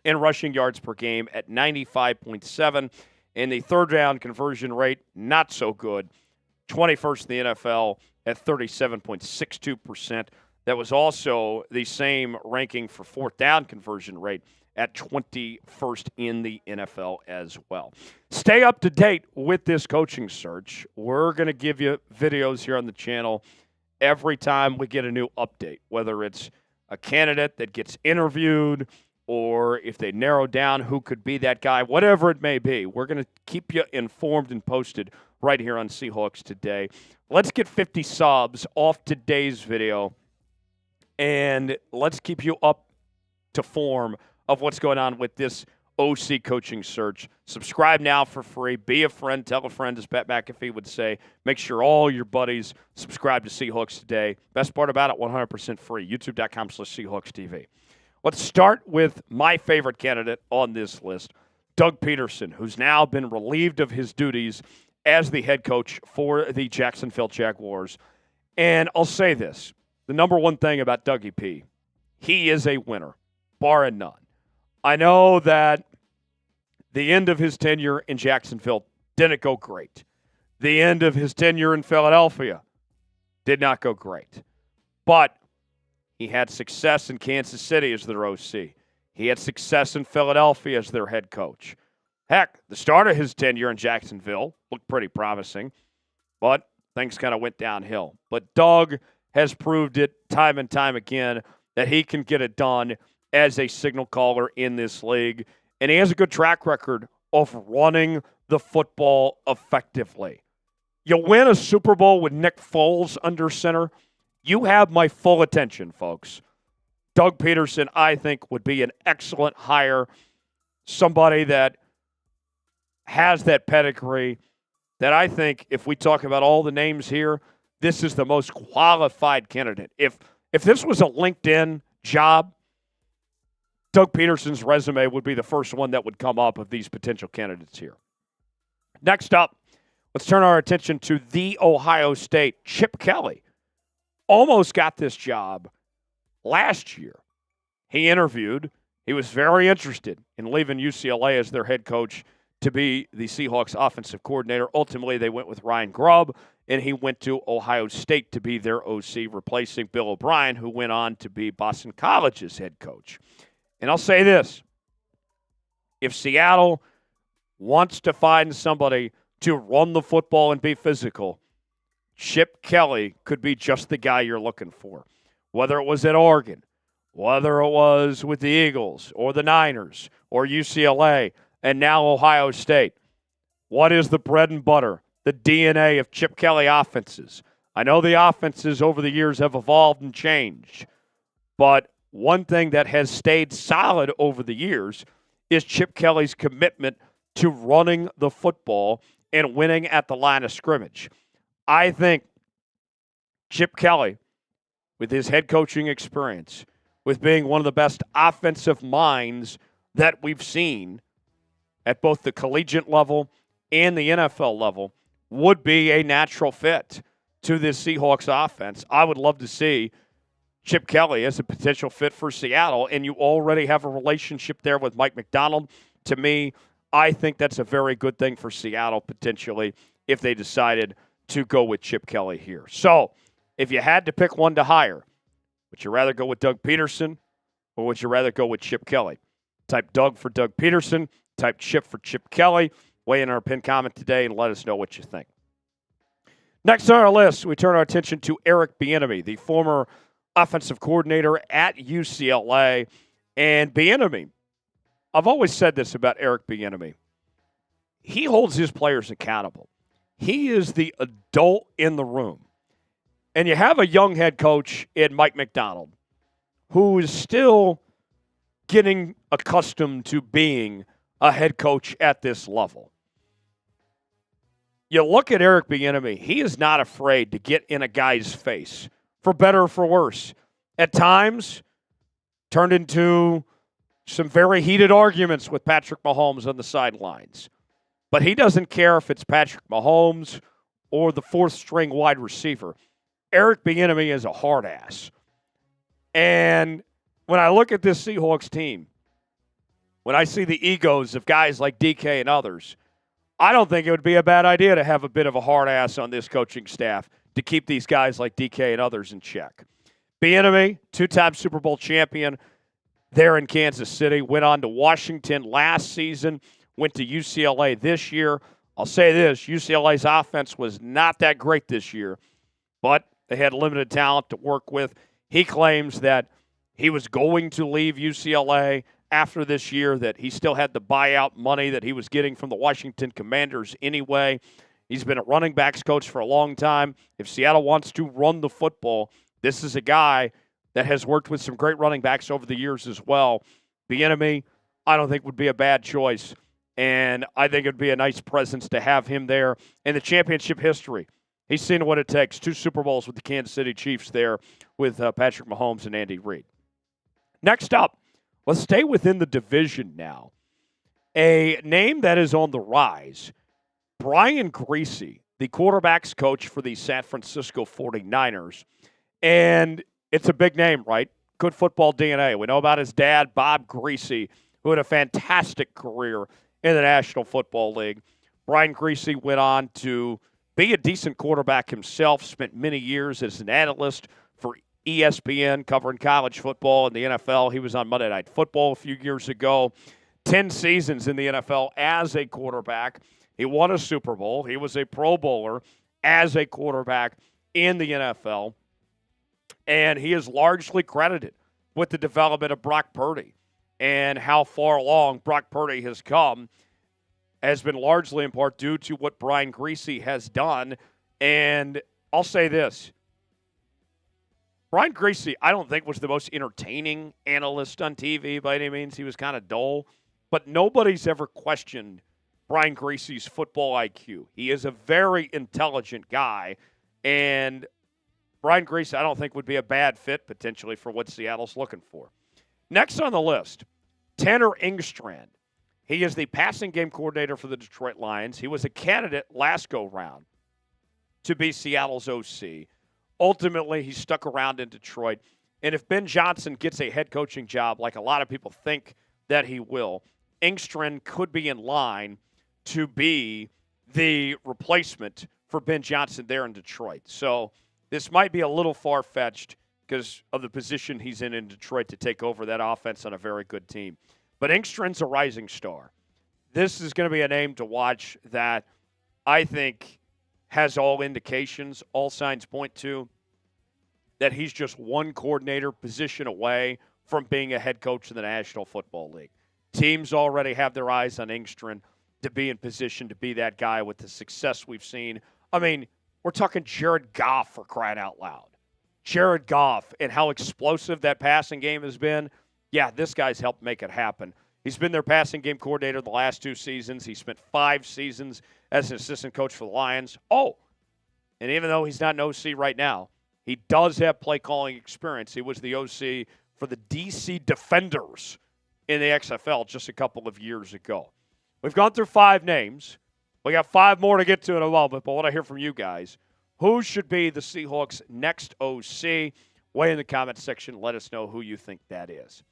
in rushing yards per game at 95.7, and the third down conversion rate, not so good, 21st in the NFL at 37.62%. That was also the same ranking for fourth down conversion rate at 21st in the NFL as well. Stay up to date with this coaching search. We're going to give you videos here on the channel every time we get a new update, whether it's a candidate that gets interviewed or if they narrow down who could be that guy, whatever it may be, we're going to keep you informed and posted right here on Seahawks Today. Let's get 50 subs off today's video, and let's keep you up to form of what's going on with this OC coaching search. Subscribe now for free. Be a friend. Tell a friend, as Pat McAfee would say. Make sure all your buddies subscribe to Seahawks Today. Best part about it, 100% free. YouTube.com/Seahawks TV. Let's start with my favorite candidate on this list, Doug Peterson, who's now been relieved of his duties as the head coach for the Jacksonville Jaguars. And I'll say this, the number one thing about Dougie P, he is a winner, bar none. I know that the end of his tenure in Jacksonville didn't go great. The end of his tenure in Philadelphia did not go great. But he had success in Kansas City as their OC. He had success in Philadelphia as their head coach. Heck, the start of his tenure in Jacksonville looked pretty promising, but things kind of went downhill. But Doug has proved it time and time again that he can get it done as a signal caller in this league, and he has a good track record of running the football effectively. You win a Super Bowl with Nick Foles under center, you have my full attention, folks. Doug Peterson, I think, would be an excellent hire, somebody that has that pedigree, that I think, if we talk about all the names here, this is the most qualified candidate. If this was a LinkedIn job, Doug Peterson's resume would be the first one that would come up of these potential candidates here. Next up, let's turn our attention to the Ohio State. Chip Kelly almost got this job last year. He interviewed. He was very interested in leaving UCLA as their head coach to be the Seahawks offensive coordinator. Ultimately, they went with Ryan Grubb, and he went to Ohio State to be their OC, replacing Bill O'Brien, who went on to be Boston College's head coach. And I'll say this, if Seattle wants to find somebody to run the football and be physical, Chip Kelly could be just the guy you're looking for. Whether it was at Oregon, whether it was with the Eagles or the Niners or UCLA, and now Ohio State. What is the bread and butter, the DNA of Chip Kelly offenses? I know the offenses over the years have evolved and changed, but one thing that has stayed solid over the years is Chip Kelly's commitment to running the football and winning at the line of scrimmage. I think Chip Kelly, with his head coaching experience, with being one of the best offensive minds that we've seen at both the collegiate level and the NFL level, would be a natural fit to this Seahawks offense. I would love to see Chip Kelly as a potential fit for Seattle, and you already have a relationship there with Mike Macdonald. To me, I think that's a very good thing for Seattle potentially if they decided to go with Chip Kelly here. So, if you had to pick one to hire, would you rather go with Doug Peterson or would you rather go with Chip Kelly? Type Doug for Doug Peterson, type Chip for Chip Kelly. Weigh in our pinned comment today and let us know what you think. Next on our list, we turn our attention to Eric Bieniemy, the former offensive coordinator at UCLA. And Bieniemy, I've always said this about Eric Bieniemy. He holds his players accountable. He is the adult in the room. And you have a young head coach in Mike Macdonald who is still getting accustomed to being a head coach at this level. You look at Eric Bieniemy, he is not afraid to get in a guy's face, for better or for worse. At times, turned into some very heated arguments with Patrick Mahomes on the sidelines. But he doesn't care if it's Patrick Mahomes or the fourth-string wide receiver. Eric Bieniemy is a hard ass. And when I look at this Seahawks team, when I see the egos of guys like DK and others, I don't think it would be a bad idea to have a bit of a hard ass on this coaching staff to keep these guys like DK and others in check. Bieniemy, two-time Super Bowl champion there in Kansas City, went on to Washington last season, went to UCLA this year. I'll say this, UCLA's offense was not that great this year, but they had limited talent to work with. He claims that he was going to leave UCLA after this year that he still had the buyout money that he was getting from the Washington Commanders anyway. He's been a running backs coach for a long time. If Seattle wants to run the football, this is a guy that has worked with some great running backs over the years as well. Bieniemy, I don't think would be a bad choice, and I think it would be a nice presence to have him there in the championship history. He's seen what it takes. 2 Super Bowls with the Kansas City Chiefs there with Patrick Mahomes and Andy Reid. Next up, let's stay within the division now. A name that is on the rise, Brian Griese, the quarterback's coach for the San Francisco 49ers. And it's a big name, right? Good football DNA. We know about his dad, Bob Griese, who had a fantastic career in the National Football League. Brian Griese went on to be a decent quarterback himself, spent many years as an analyst for ESPN covering college football and the NFL. He was on Monday Night Football a few years ago. 10 seasons in the NFL as a quarterback. He won a Super Bowl. He was a Pro Bowler as a quarterback in the NFL. And he is largely credited with the development of Brock Purdy. And how far along Brock Purdy has come has been largely in part due to what Brian Griese has done. And I'll say this. Brian Griese, I don't think, was the most entertaining analyst on TV by any means. He was kind of dull. But nobody's ever questioned Brian Griese's football IQ. He is a very intelligent guy. And Brian Griese, I don't think, would be a bad fit potentially for what Seattle's looking for. Next on the list, Tanner Engstrand. He is the passing game coordinator for the Detroit Lions. He was a candidate last go-round to be Seattle's OC. Ultimately, he stuck around in Detroit. And if Ben Johnson gets a head coaching job, like a lot of people think that he will, Engstrand could be in line to be the replacement for Ben Johnson there in Detroit. So this might be a little far-fetched because of the position he's in Detroit to take over that offense on a very good team. But Engstrand's a rising star. This is going to be a name to watch that I think has all indications, all signs point to that he's just one coordinator position away from being a head coach in the National Football League. Teams already have their eyes on Engstrand to be in position to be that guy with the success we've seen. I mean, we're talking Jared Goff, for crying out loud. Jared Goff and how explosive that passing game has been. Yeah, this guy's helped make it happen. He's been their passing game coordinator the last 2 seasons. He spent 5 seasons as an assistant coach for the Lions. Oh, and even though he's not an OC right now, he does have play calling experience. He was the OC for the DC Defenders in the XFL just a couple of years ago. We've gone through 5 names. We got 5 more to get to in a moment, but I want to hear from you guys. Who should be the Seahawks' next OC? Weigh in the comment section. Let us know who you think that is.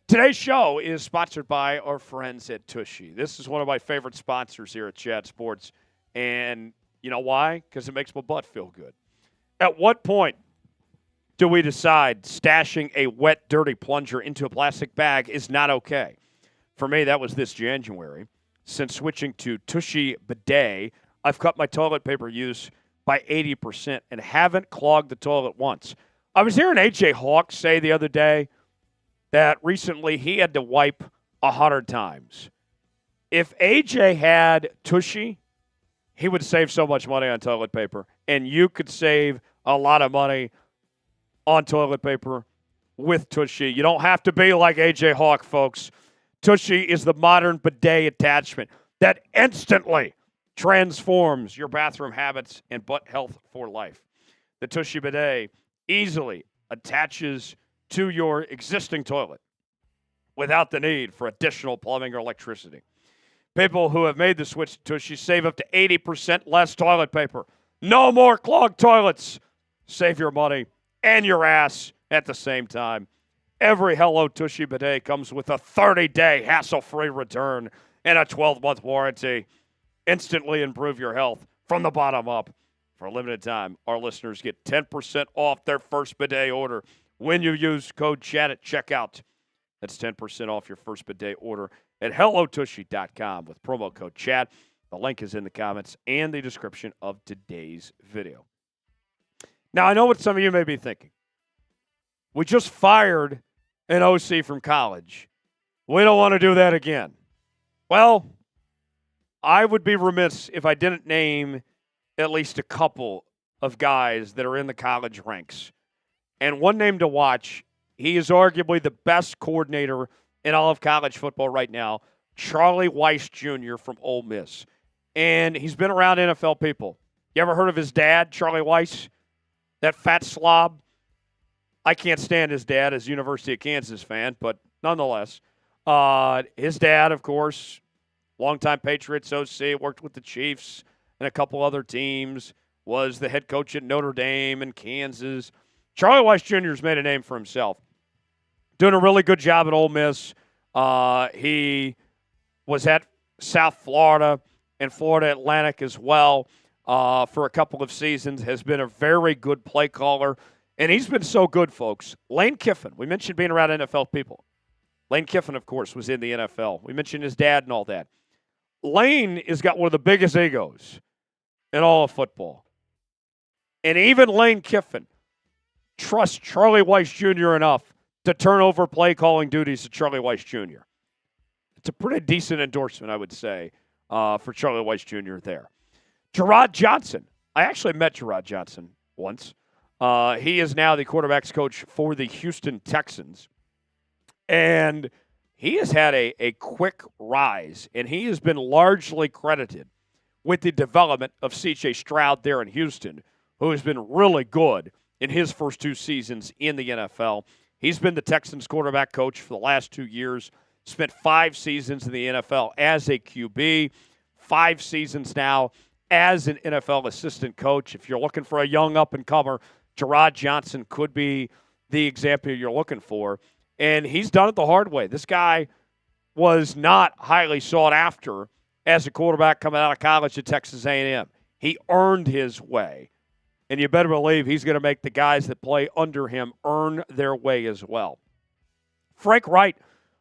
Today's show is sponsored by our friends at Tushy. This is one of my favorite sponsors here at Chat Sports. And you know why? Because it makes my butt feel good. At what point do we decide stashing a wet, dirty plunger into a plastic bag is not okay? For me, that was this January. Since switching to Tushy Bidet, I've cut my toilet paper use by 80% and haven't clogged the toilet once. I was hearing A.J. Hawk say the other day that recently he had to wipe 100 times. If A.J. had Tushy, he would save so much money on toilet paper, and you could save a lot of money on toilet paper with Tushy. You don't have to be like A.J. Hawk, folks. Tushy is the modern bidet attachment that instantly transforms your bathroom habits and butt health for life. The Tushy Bidet easily attaches to your existing toilet without the need for additional plumbing or electricity. People who have made the switch to Tushy save up to 80% less toilet paper. No more clogged toilets. Save your money and your ass at the same time. Every Hello Tushy Bidet comes with a 30-day hassle-free return and a 12-month warranty. Instantly improve your health from the bottom up. For a limited time, our listeners get 10% off their first bidet order when you use code CHAT at checkout. That's 10% off your first bidet order at hellotushy.com with promo code CHAT. The link is in the comments and the description of today's video. Now, I know what some of you may be thinking. We just fired an OC from college. We don't want to do that again. Well, I would be remiss if I didn't name at least a couple of guys that are in the college ranks. And one name to watch, he is arguably the best coordinator in all of college football right now, Charlie Weis Jr. from Ole Miss. And he's been around NFL people. You ever heard of his dad, Charlie Weis? That fat slob? I can't stand his dad as a University of Kansas fan, but nonetheless. His dad, of course, longtime Patriots OC, worked with the Chiefs and a couple other teams, was the head coach at Notre Dame and Kansas. Charlie Weis Jr. has made a name for himself. Doing a really good job at Ole Miss. He was at South Florida and Florida Atlantic as well for a couple of seasons, has been a very good play caller. And he's been so good, folks. Lane Kiffin, we mentioned being around NFL people. Lane Kiffin, of course, was in the NFL. We mentioned his dad and all that. Lane has got one of the biggest egos in all of football. And even Lane Kiffin trusts Charlie Weis Jr. enough to turn over play calling duties to Charlie Weis Jr. It's a pretty decent endorsement, I would say, for Charlie Weis Jr. there. Gerard Johnson. I actually met Gerard Johnson once. He is now the quarterback's coach for the Houston Texans. And he has had a quick rise, and he has been largely credited with the development of C.J. Stroud there in Houston, who has been really good in his first 2 seasons in the NFL. He's been the Texans quarterback coach for the last 2 years, spent 5 seasons in the NFL as a QB, 5 seasons now as an NFL assistant coach. If you're looking for a young up-and-comer, Gerard Johnson could be the example you're looking for. And he's done it the hard way. This guy was not highly sought after as a quarterback coming out of college at Texas A&M. He earned his way. And you better believe he's going to make the guys that play under him earn their way as well. Frank Wright,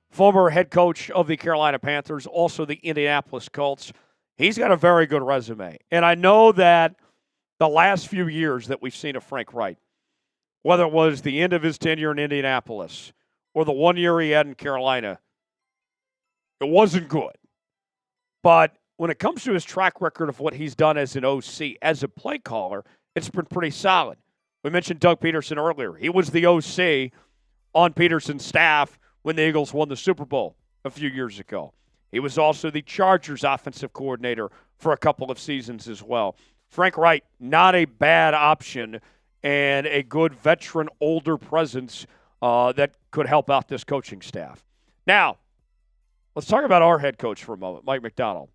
former head coach of the Carolina Panthers, also the Indianapolis Colts. He's got a very good resume. And I know that the last few years that we've seen of Frank Wright, whether it was the end of his tenure in Indianapolis or the 1 year he had in Carolina, it wasn't good. But when it comes to his track record of what he's done as an OC, as a play caller, it's been pretty solid. We mentioned Doug Peterson earlier. He was the OC on Peterson's staff when the Eagles won the Super Bowl a few years ago. He was also the Chargers offensive coordinator for a couple of seasons as well. Frank Wright, not a bad option and a good veteran, older presence that could help out this coaching staff. Now, let's talk about our head coach for a moment, Mike Macdonald.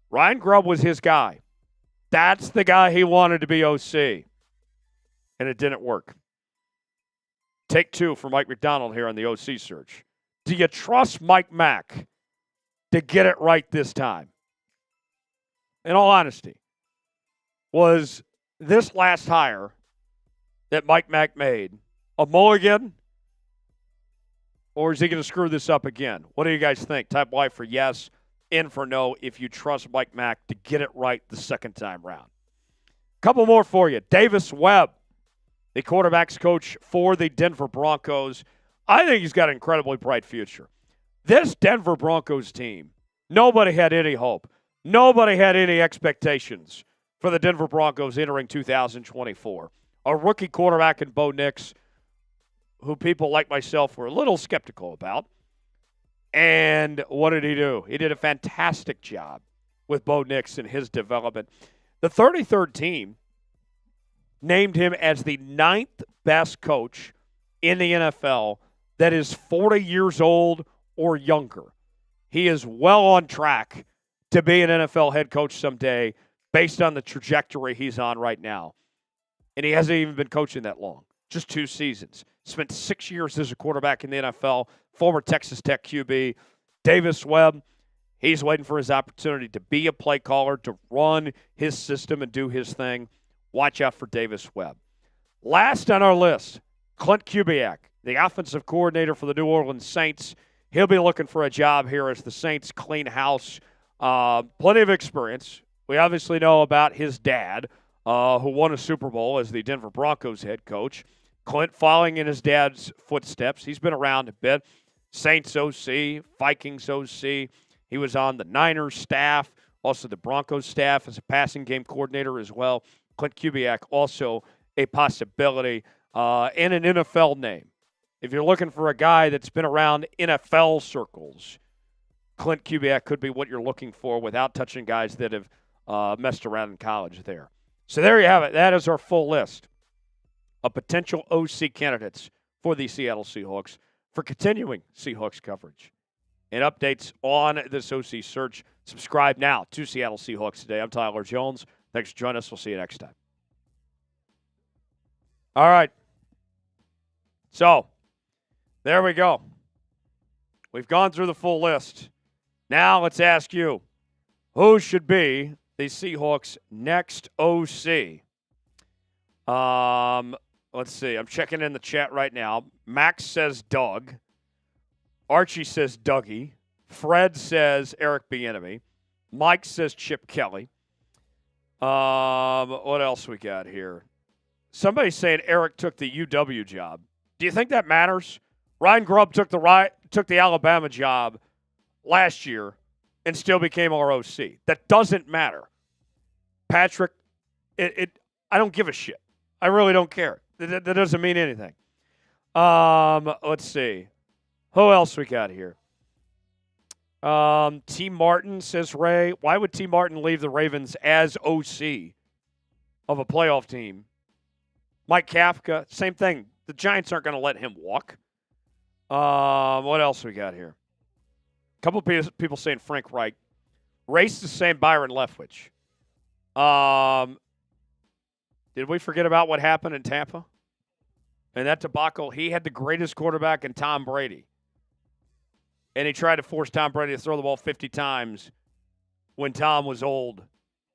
Ryan Grubb was his guy. That's the guy he wanted to be OC, and it didn't work. Take 2 for Mike Macdonald here on the OC search. Do you trust Mike Mack to get it right this time? In all honesty, was this last hire that Mike Mack made a mulligan, or is he going to screw this up again? What do you guys think? Type Y for yes, N for no if you trust Mike Mack to get it right the second time round. Couple more for you. Davis Webb, the quarterback's coach for the Denver Broncos. I think he's got an incredibly bright future. This Denver Broncos team, nobody had any hope. Nobody had any expectations for the Denver Broncos entering 2024. A rookie quarterback in Bo Nix, who people like myself were a little skeptical about. And what did he do? He did a fantastic job with Bo Nix and his development. The 33rd team named him as the 9th best coach in the NFL that is 40 years old or younger. He is well on track to be an NFL head coach someday based on the trajectory he's on right now. And he hasn't even been coaching that long, just 2 seasons. Spent 6 years as a quarterback in the NFL, former Texas Tech QB. Davis Webb, he's waiting for his opportunity to be a play caller, to run his system and do his thing. Watch out for Davis Webb. Last on our list, Clint Kubiak, the offensive coordinator for the New Orleans Saints. He'll be looking for a job here as the Saints clean house. Plenty of experience. We obviously know about his dad, who won a Super Bowl as the Denver Broncos head coach. Clint following in his dad's footsteps. He's been around a bit. Saints OC, Vikings OC. He was on the Niners staff, also the Broncos staff as a passing game coordinator as well. Clint Kubiak also a possibility, and an NFL name. If you're looking for a guy that's been around NFL circles, Clint Kubiak could be what you're looking for without touching guys that have messed around in college there. So there you have it. That is our full list of potential OC candidates for the Seattle Seahawks for continuing Seahawks coverage. And updates on this OC search. Subscribe now to Seattle Seahawks Today. I'm Tyler Jones. Thanks for joining us. We'll see you next time. All right. So, there we go. We've gone through the full list. Now let's ask you, who should be the Seahawks' next OC? Let's see. I'm checking in the chat right now. Max says Doug. Archie says Dougie. Fred says Eric Bieniemy. Mike says Chip Kelly. What else we got here? Somebody's saying Eric took the UW job. Do you think that matters? Ryan Grubb took the Alabama job last year and still became our OC. That doesn't matter. Patrick, I don't give a shit. I really don't care. That doesn't mean anything. Let's see. Who else we got here? T. Martin, says Ray. Why would T. Martin leave the Ravens as OC of a playoff team? Mike Kafka, same thing. The Giants aren't going to let him walk. What else we got here? A couple of people saying Frank Reich. Race is saying Byron Leftwich. Did we forget about what happened in Tampa? And that debacle, he had the greatest quarterback in Tom Brady. And he tried to force Tom Brady to throw the ball 50 times when Tom was old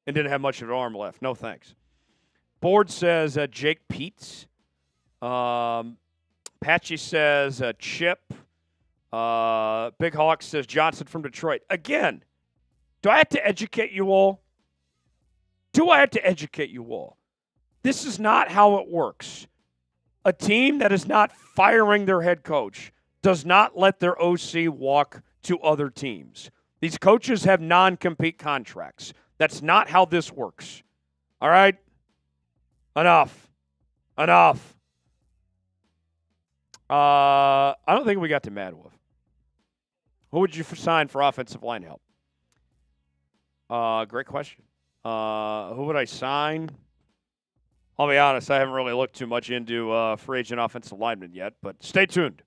and didn't have much of an arm left. No thanks. Board says Jake Peets. Patchy says Chip. Big Hawk says Johnson from Detroit. Again, do I have to educate you all? Do I have to educate you all? This is not how it works. A team that is not firing their head coach does not let their OC walk to other teams. These coaches have non-compete contracts. That's not how this works. All right? Enough. I don't think we got to Mad Wolf. Who would you sign for offensive line help? Great question. Who would I sign? I'll be honest, I haven't really looked too much into free agent offensive linemen yet, but stay tuned.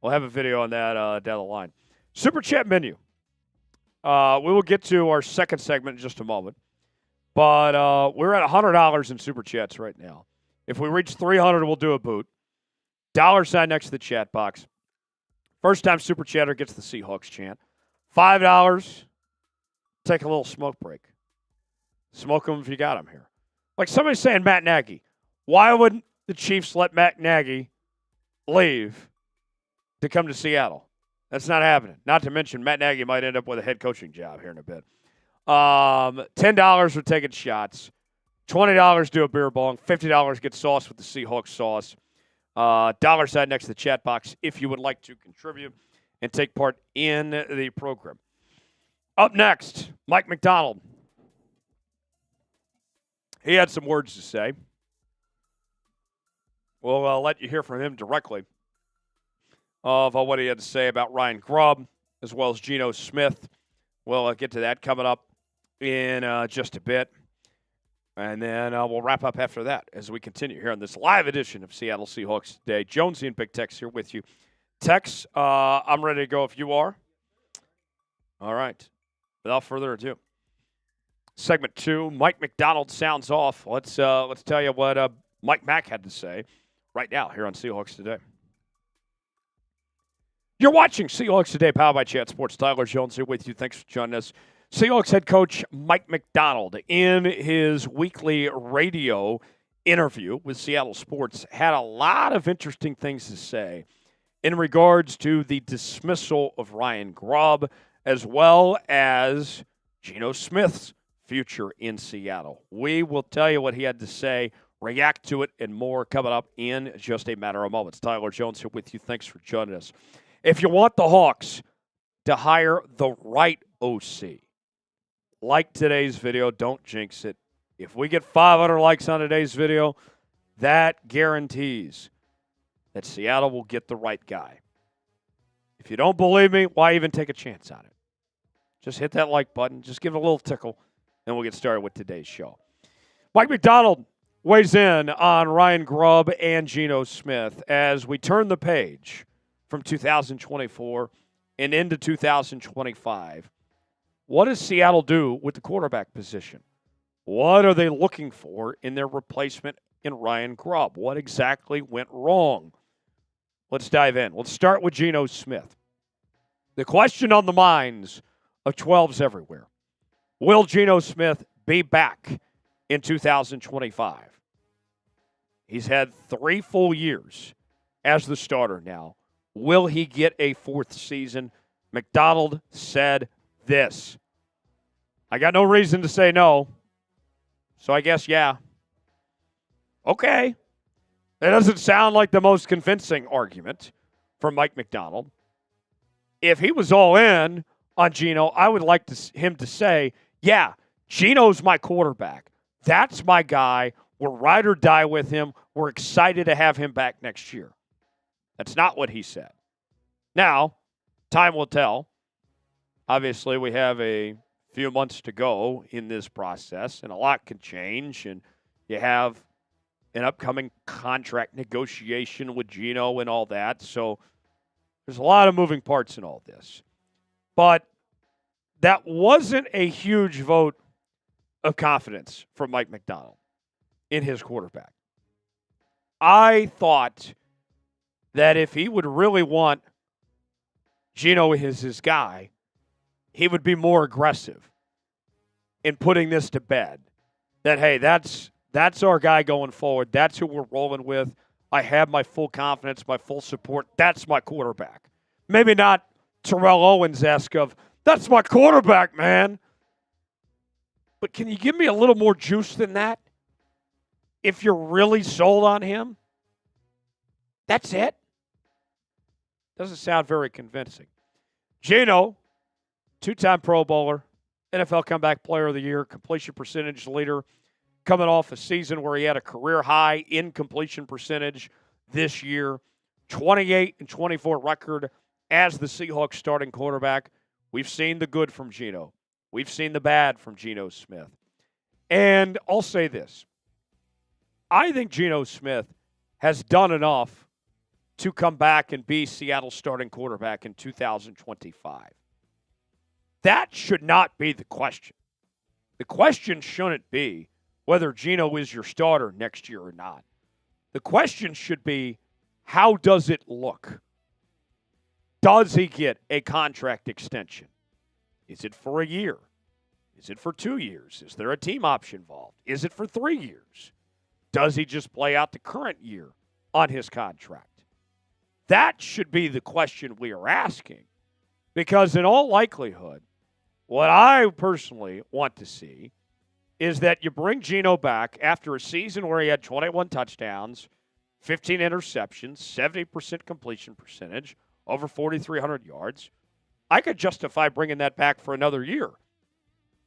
We'll have a video on that down the line. Super Chat menu. We will get to our second segment in just a moment. But we're at $100 in Super Chats right now. If we reach 300, we'll do a boot. $sign next to the chat box. First time Super Chatter gets the Seahawks chant. $5, take a little smoke break. Smoke them if you got them here. Like somebody's saying Matt Nagy. Why wouldn't the Chiefs let Matt Nagy leave to come to Seattle? That's not happening. Not to mention Matt Nagy might end up with a head coaching job here in a bit. $10 for taking shots. $20 do a beer bong. $50 get sauce with the Seahawks sauce. $sign next to the chat box if you would like to contribute and take part in the program. Up next, Mike Macdonald. He had some words to say. We'll let you hear from him directly of what he had to say about Ryan Grubb as well as Geno Smith. We'll get to that coming up in just a bit. And then we'll wrap up after that as we continue here on this live edition of Seattle Seahawks Today. Jonesy and Big Tex here with you. Tex, I'm ready to go if you are. All right. Without further ado, segment 2, Mike Macdonald sounds off. Let's tell you what Mike Mac had to say right now here on Seahawks Today. You're watching Seahawks Today, powered by Chat Sports. Tyler Jones here with you. Thanks for joining us. Seahawks head coach Mike Macdonald, in his weekly radio interview with Seattle Sports, had a lot of interesting things to say in regards to the dismissal of Ryan Grubb, as well as Geno Smith's future in Seattle. We will tell you what he had to say, react to it, and more coming up in just a matter of moments. Tyler Jones here with you. Thanks for joining us. If you want the Hawks to hire the right OC, like today's video, don't jinx it. If we get 500 likes on today's video, that guarantees that Seattle will get the right guy. If you don't believe me, why even take a chance on it? Just hit that like button. Just give it a little tickle, and we'll get started with today's show. Mike Macdonald weighs in on Ryan Grubb and Geno Smith as we turn the page from 2024 and into 2025. What does Seattle do with the quarterback position? What are they looking for in their replacement in Ryan Grubb? What exactly went wrong? Let's dive in. Let's start with Geno Smith. The question on the minds of 12s everywhere. Will Geno Smith be back in 2025? He's had 3 full years as the starter now. Will he get a 4th season? Macdonald said this. I got no reason to say no, so I guess yeah. Okay. That doesn't sound like the most convincing argument from Mike Macdonald. If he was all in on Geno, I would like him to say, yeah, Geno's my quarterback. That's my guy. We're ride or die with him. We're excited to have him back next year. That's not what he said. Now, time will tell. Obviously, we have a few months to go in this process, and a lot can change, and you have an upcoming contract negotiation with Geno and all that. So there's a lot of moving parts in all this. But that wasn't a huge vote of confidence from Mike Macdonald in his quarterback. I thought that if he would really want Geno as his guy, he would be more aggressive in putting this to bed. That, hey, that's our guy going forward. That's who we're rolling with. I have my full confidence, my full support. That's my quarterback. Maybe not Terrell Owens-esque of, that's my quarterback, man. But can you give me a little more juice than that? If you're really sold on him, that's it. Doesn't sound very convincing. Geno, 2-time Pro Bowler, NFL Comeback Player of the Year, completion percentage leader, coming off a season where he had a career high in completion percentage this year, 28-24 record as the Seahawks starting quarterback. We've seen the good from Geno. We've seen the bad from Geno Smith. And I'll say this. I think Geno Smith has done enough to come back and be Seattle's starting quarterback in 2025. That should not be the question. The question shouldn't be whether Geno is your starter next year or not. The question should be, how does it look? Does he get a contract extension? Is it for a year? Is it for 2 years? Is there a team option involved? Is it for 3 years? Does he just play out the current year on his contract? That should be the question we are asking. Because in all likelihood, what I personally want to see is that you bring Geno back after a season where he had 21 touchdowns, 15 interceptions, 70% completion percentage, over 4,300 yards. I could justify bringing that back for another year.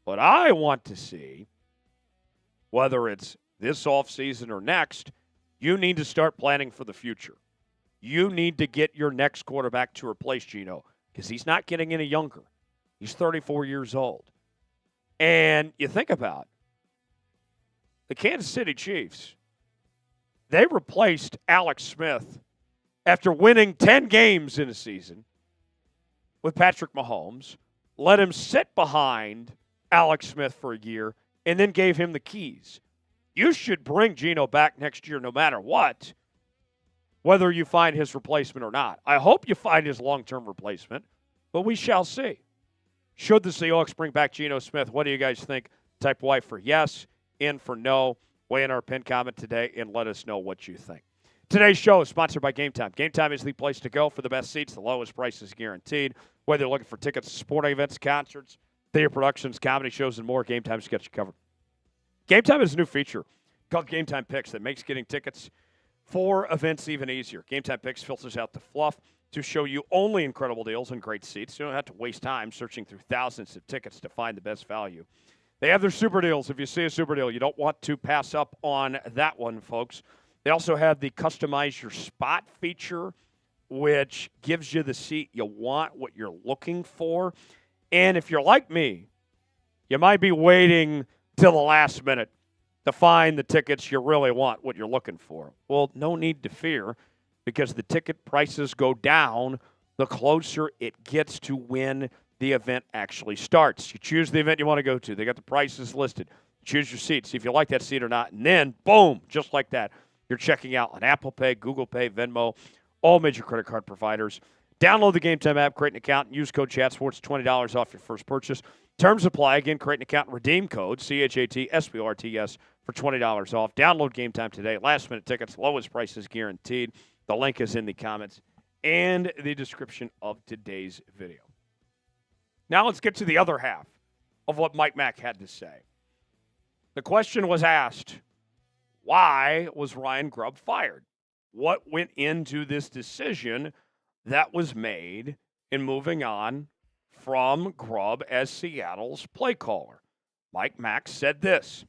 But I want to see, whether it's this offseason or next, you need to start planning for the future. You need to get your next quarterback to replace Geno because he's not getting any younger. He's 34 years old. And you think about the Kansas City Chiefs. They replaced Alex Smith after winning 10 games in a season with Patrick Mahomes, let him sit behind Alex Smith for a year, and then gave him the keys. You should bring Geno back next year no matter what, whether you find his replacement or not. I hope you find his long-term replacement, but we shall see. Should the Seahawks bring back Geno Smith? What do you guys think? Type Y for yes, in for no. Weigh in our pinned comment today and let us know what you think. Today's show is sponsored by Game Time. Game Time is the place to go for the best seats, the lowest prices guaranteed. Whether you're looking for tickets to sporting events, concerts, theater productions, comedy shows, and more, Game Time's got you covered. Game Time is a new feature called Game Time Picks that makes getting tickets For events even easier, Game Time Picks filters out the fluff to show you only incredible deals and great seats. You don't have to waste time searching through thousands of tickets to find the best value. They have their super deals. If you see a super deal, you don't want to pass up on that one, folks. They also have the Customize Your Spot feature, which gives you the seat you want, what you're looking for. And if you're like me, you might be waiting till the last minute to find the tickets you really want, what you're looking for. Well, no need to fear, because the ticket prices go down the closer it gets to when the event actually starts. You choose the event you want to go to. They got the prices listed. Choose your seat, see if you like that seat or not, and then, boom, just like that, you're checking out on Apple Pay, Google Pay, Venmo, all major credit card providers. Download the Game Time app, create an account, and use code ChatSports, $20 off your first purchase. Terms apply. Again, create an account and redeem code CHATSPORTS for $20 off. Download Game Time today. Last-minute tickets, lowest prices guaranteed. The link is in the comments and the description of today's video. Now let's get to the other half of what Mike Mac had to say. The question was asked, why was Ryan Grubb fired? What went into this decision that was made in moving on from Grubb as Seattle's play caller? Mike Mac said this: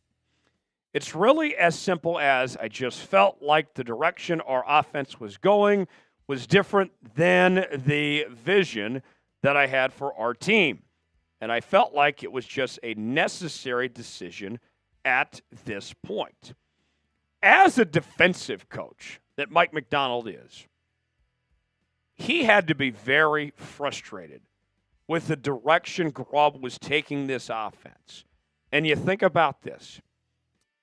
"It's really as simple as I just felt like the direction our offense was going was different than the vision that I had for our team. And I felt like it was just a necessary decision at this point." As a defensive coach that Mike Macdonald is, he had to be very frustrated with the direction Grubb was taking this offense. And you think about this.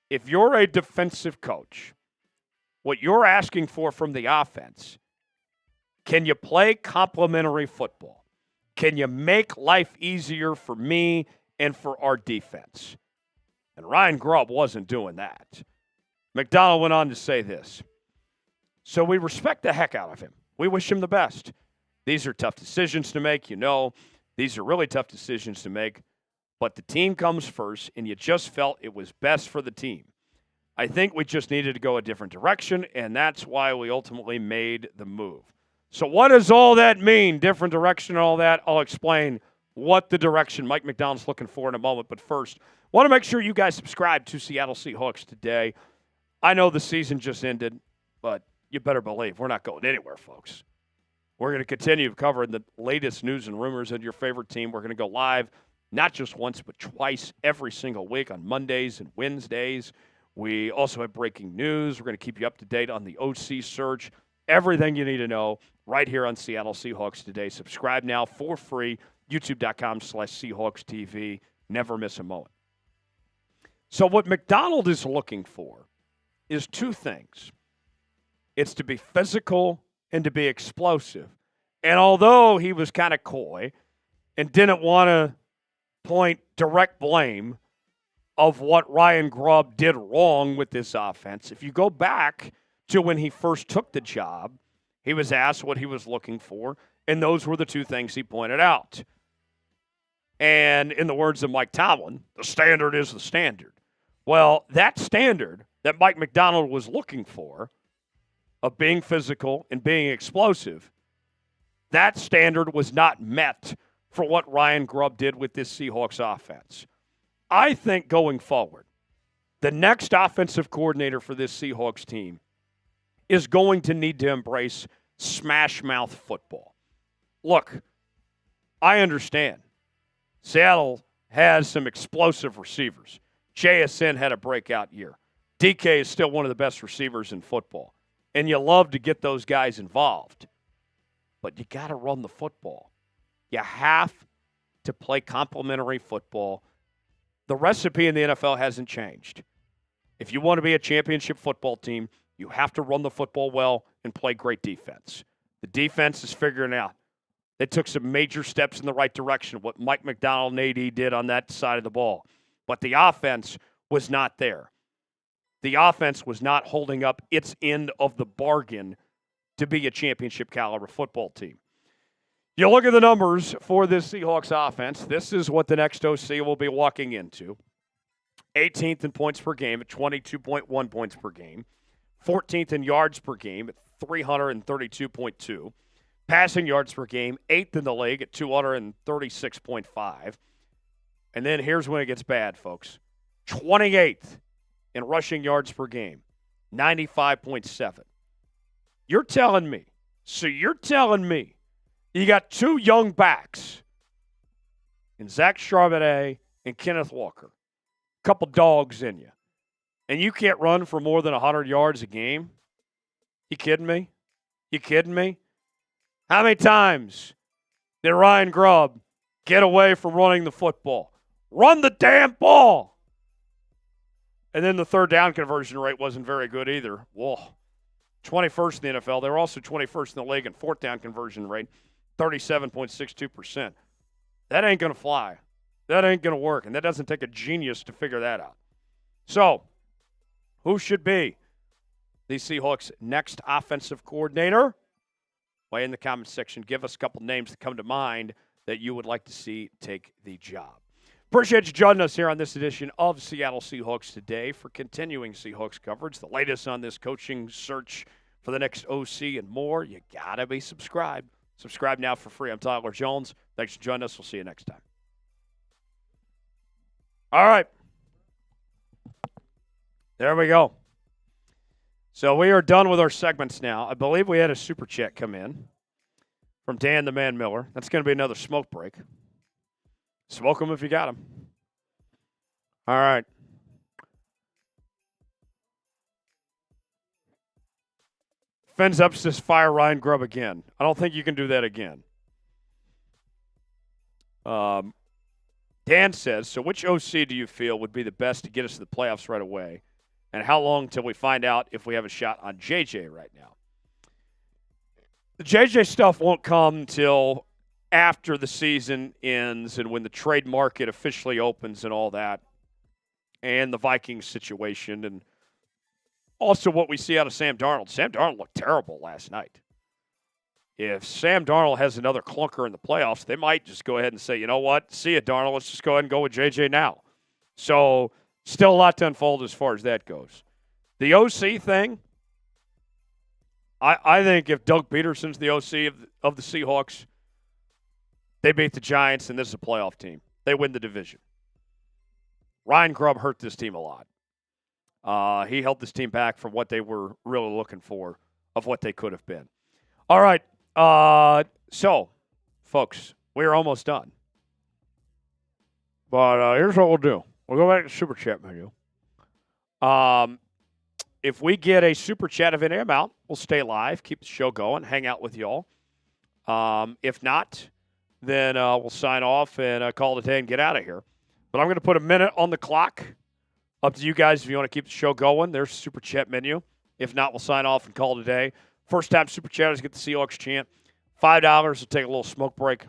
If you're a defensive coach, what you're asking for from the offense, can you play complementary football? Can you make life easier for me and for our defense? And Ryan Grubb wasn't doing that. Macdonald went on to say this: "So we respect the heck out of him. We wish him the best. These are tough decisions to make, you know. These are really tough decisions to make. But the team comes first, and you just felt it was best for the team. I think we just needed to go a different direction, and that's why we ultimately made the move." So what does all that mean, different direction and all that? I'll explain what the direction Mike Macdonald's looking for in a moment. But first, want to make sure you guys subscribe to Seattle Seahawks Today. I know the season just ended, but you better believe we're not going anywhere, folks. We're going to continue covering the latest news and rumors of your favorite team. We're going to go live not just once, but twice every single week on Mondays and Wednesdays. We also have breaking news. We're going to keep you up to date on the OC search. Everything you need to know right here on Seattle Seahawks Today. Subscribe now for free, youtube.com/Seahawks TV. Never miss a moment. So what Macdonald is looking for is two things. It's to be physical and to be explosive. And although he was kind of coy and didn't want to point direct blame of what Ryan Grubb did wrong with this offense, if you go back to when he first took the job, he was asked what he was looking for, and those were the two things he pointed out. And in the words of Mike Tomlin, the standard is the standard. Well, that standard that Mike Macdonald was looking for, of being physical and being explosive, that standard was not met for what Ryan Grubb did with this Seahawks offense. I think going forward, the next offensive coordinator for this Seahawks team is going to need to embrace smash mouth football. Look, I understand. Seattle has some explosive receivers. JSN had a breakout year. DK is still one of the best receivers in football. And you love to get those guys involved. But you got to run the football. You have to play complementary football. The recipe in the NFL hasn't changed. If you want to be a championship football team, you have to run the football well and play great defense. The defense is figuring out. They took some major steps in the right direction, what Mike Macdonald and AD did on that side of the ball. But the offense was not there. The offense was not holding up its end of the bargain to be a championship caliber football team. You look at the numbers for this Seahawks offense. This is what the next OC will be walking into. 18th in points per game at 22.1 points per game. 14th in yards per game at 332.2. Passing yards per game, 8th in the league at 236.5. And then here's when it gets bad, folks. 28th in rushing yards per game, 95.7. You're telling me you got two young backs in Zach Charbonnet and Kenneth Walker, a couple dogs in you, and you can't run for more than 100 yards a game? You kidding me? How many times did Ryan Grubb get away from running the football? Run the damn ball! And then the third down conversion rate wasn't very good either. Whoa. 21st in the NFL. They were also 21st in the league in fourth down conversion rate, 37.62%. That ain't going to fly. That ain't going to work, and that doesn't take a genius to figure that out. So, who should be the Seahawks' next offensive coordinator? Weigh in the comments section. Give us a couple names that come to mind that you would like to see take the job. Appreciate you joining us here on this edition of Seattle Seahawks Today for continuing Seahawks coverage. The latest on this coaching search for the next OC and more. You got to be subscribed. Subscribe now for free. I'm Tyler Jones. Thanks for joining us. We'll see you next time. All right. There we go. So we are done with our segments now. I believe we had a super chat come in from Dan the Man Miller. That's going to be another smoke break. Smoke them if you got them. All right. Fins up says fire Ryan Grubb again. I don't think you can do that again. Dan says, so which OC do you feel would be the best to get us to the playoffs right away? And how long till we find out if we have a shot on JJ right now? The JJ stuff won't come until after the season ends and when the trade market officially opens and all that, and the Vikings situation, and also what we see out of Sam Darnold. Sam Darnold looked terrible last night. If Sam Darnold has another clunker in the playoffs, they might just go ahead and say, you know what, see you, Darnold. Let's just go ahead and go with JJ now. So still a lot to unfold as far as that goes. The OC thing, I think if Doug Peterson's the OC of the Seahawks, they beat the Giants, and this is a playoff team. They win the division. Ryan Grubb hurt this team a lot. He held this team back from what they were really looking for of what they could have been. All right. So, folks, we're almost done. But here's what we'll do. We'll go back to the Super Chat menu. If we get a Super Chat of any amount, we'll stay live, keep the show going, hang out with y'all. If not, then we'll sign off and call it a day and get out of here. But I'm going to put a minute on the clock. Up to you guys if you want to keep the show going. There's the Super Chat menu. If not, we'll sign off and call it a day. First-time Super Chatters get the Seahawks chant. $5 will take a little smoke break.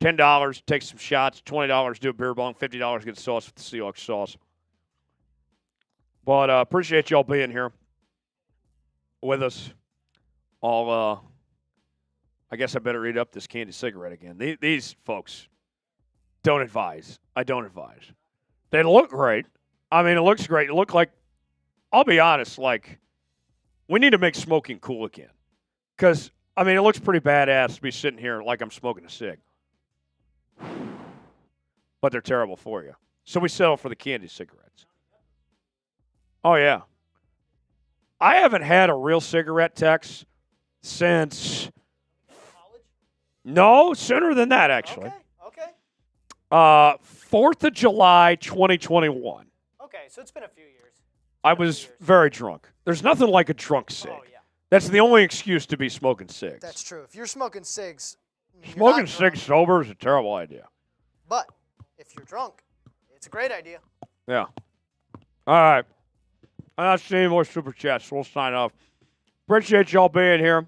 $10, take some shots. $20, do a beer bong. $50, get the sauce with the Seahawks sauce. But appreciate y'all being here with us. I guess I better eat up this candy cigarette again. These folks don't advise. I don't advise. They look great. I mean, it looks great. It looked like, I'll be honest, like, we need to make smoking cool again. Because, I mean, it looks pretty badass to be sitting here like I'm smoking a cig. But they're terrible for you. So we settle for the candy cigarettes. Oh, yeah. I haven't had a real cigarette, Tex, since... College? No, sooner than that, actually. Okay. 4th of July, 2021. Okay, so it's been a few years. I was very drunk. There's nothing like a drunk cig. Oh, yeah. That's the only excuse to be smoking cigs. That's true. If you're smoking cigs, Smoking cigs sober is a terrible idea. But if you're drunk, it's a great idea. Yeah. All right. I'm not seeing any more Super Chats, so we'll sign off. Appreciate y'all being here.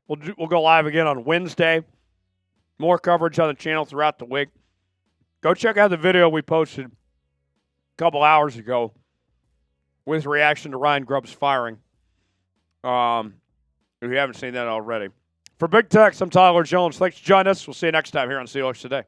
We'll go live again on Wednesday. More coverage on the channel throughout the week. Go check out the video we posted a couple hours ago with reaction to Ryan Grubb's firing. If you haven't seen that already. For Big Tex, I'm Tyler Jones. Thanks for joining us. We'll see you next time here on Seahawks Today.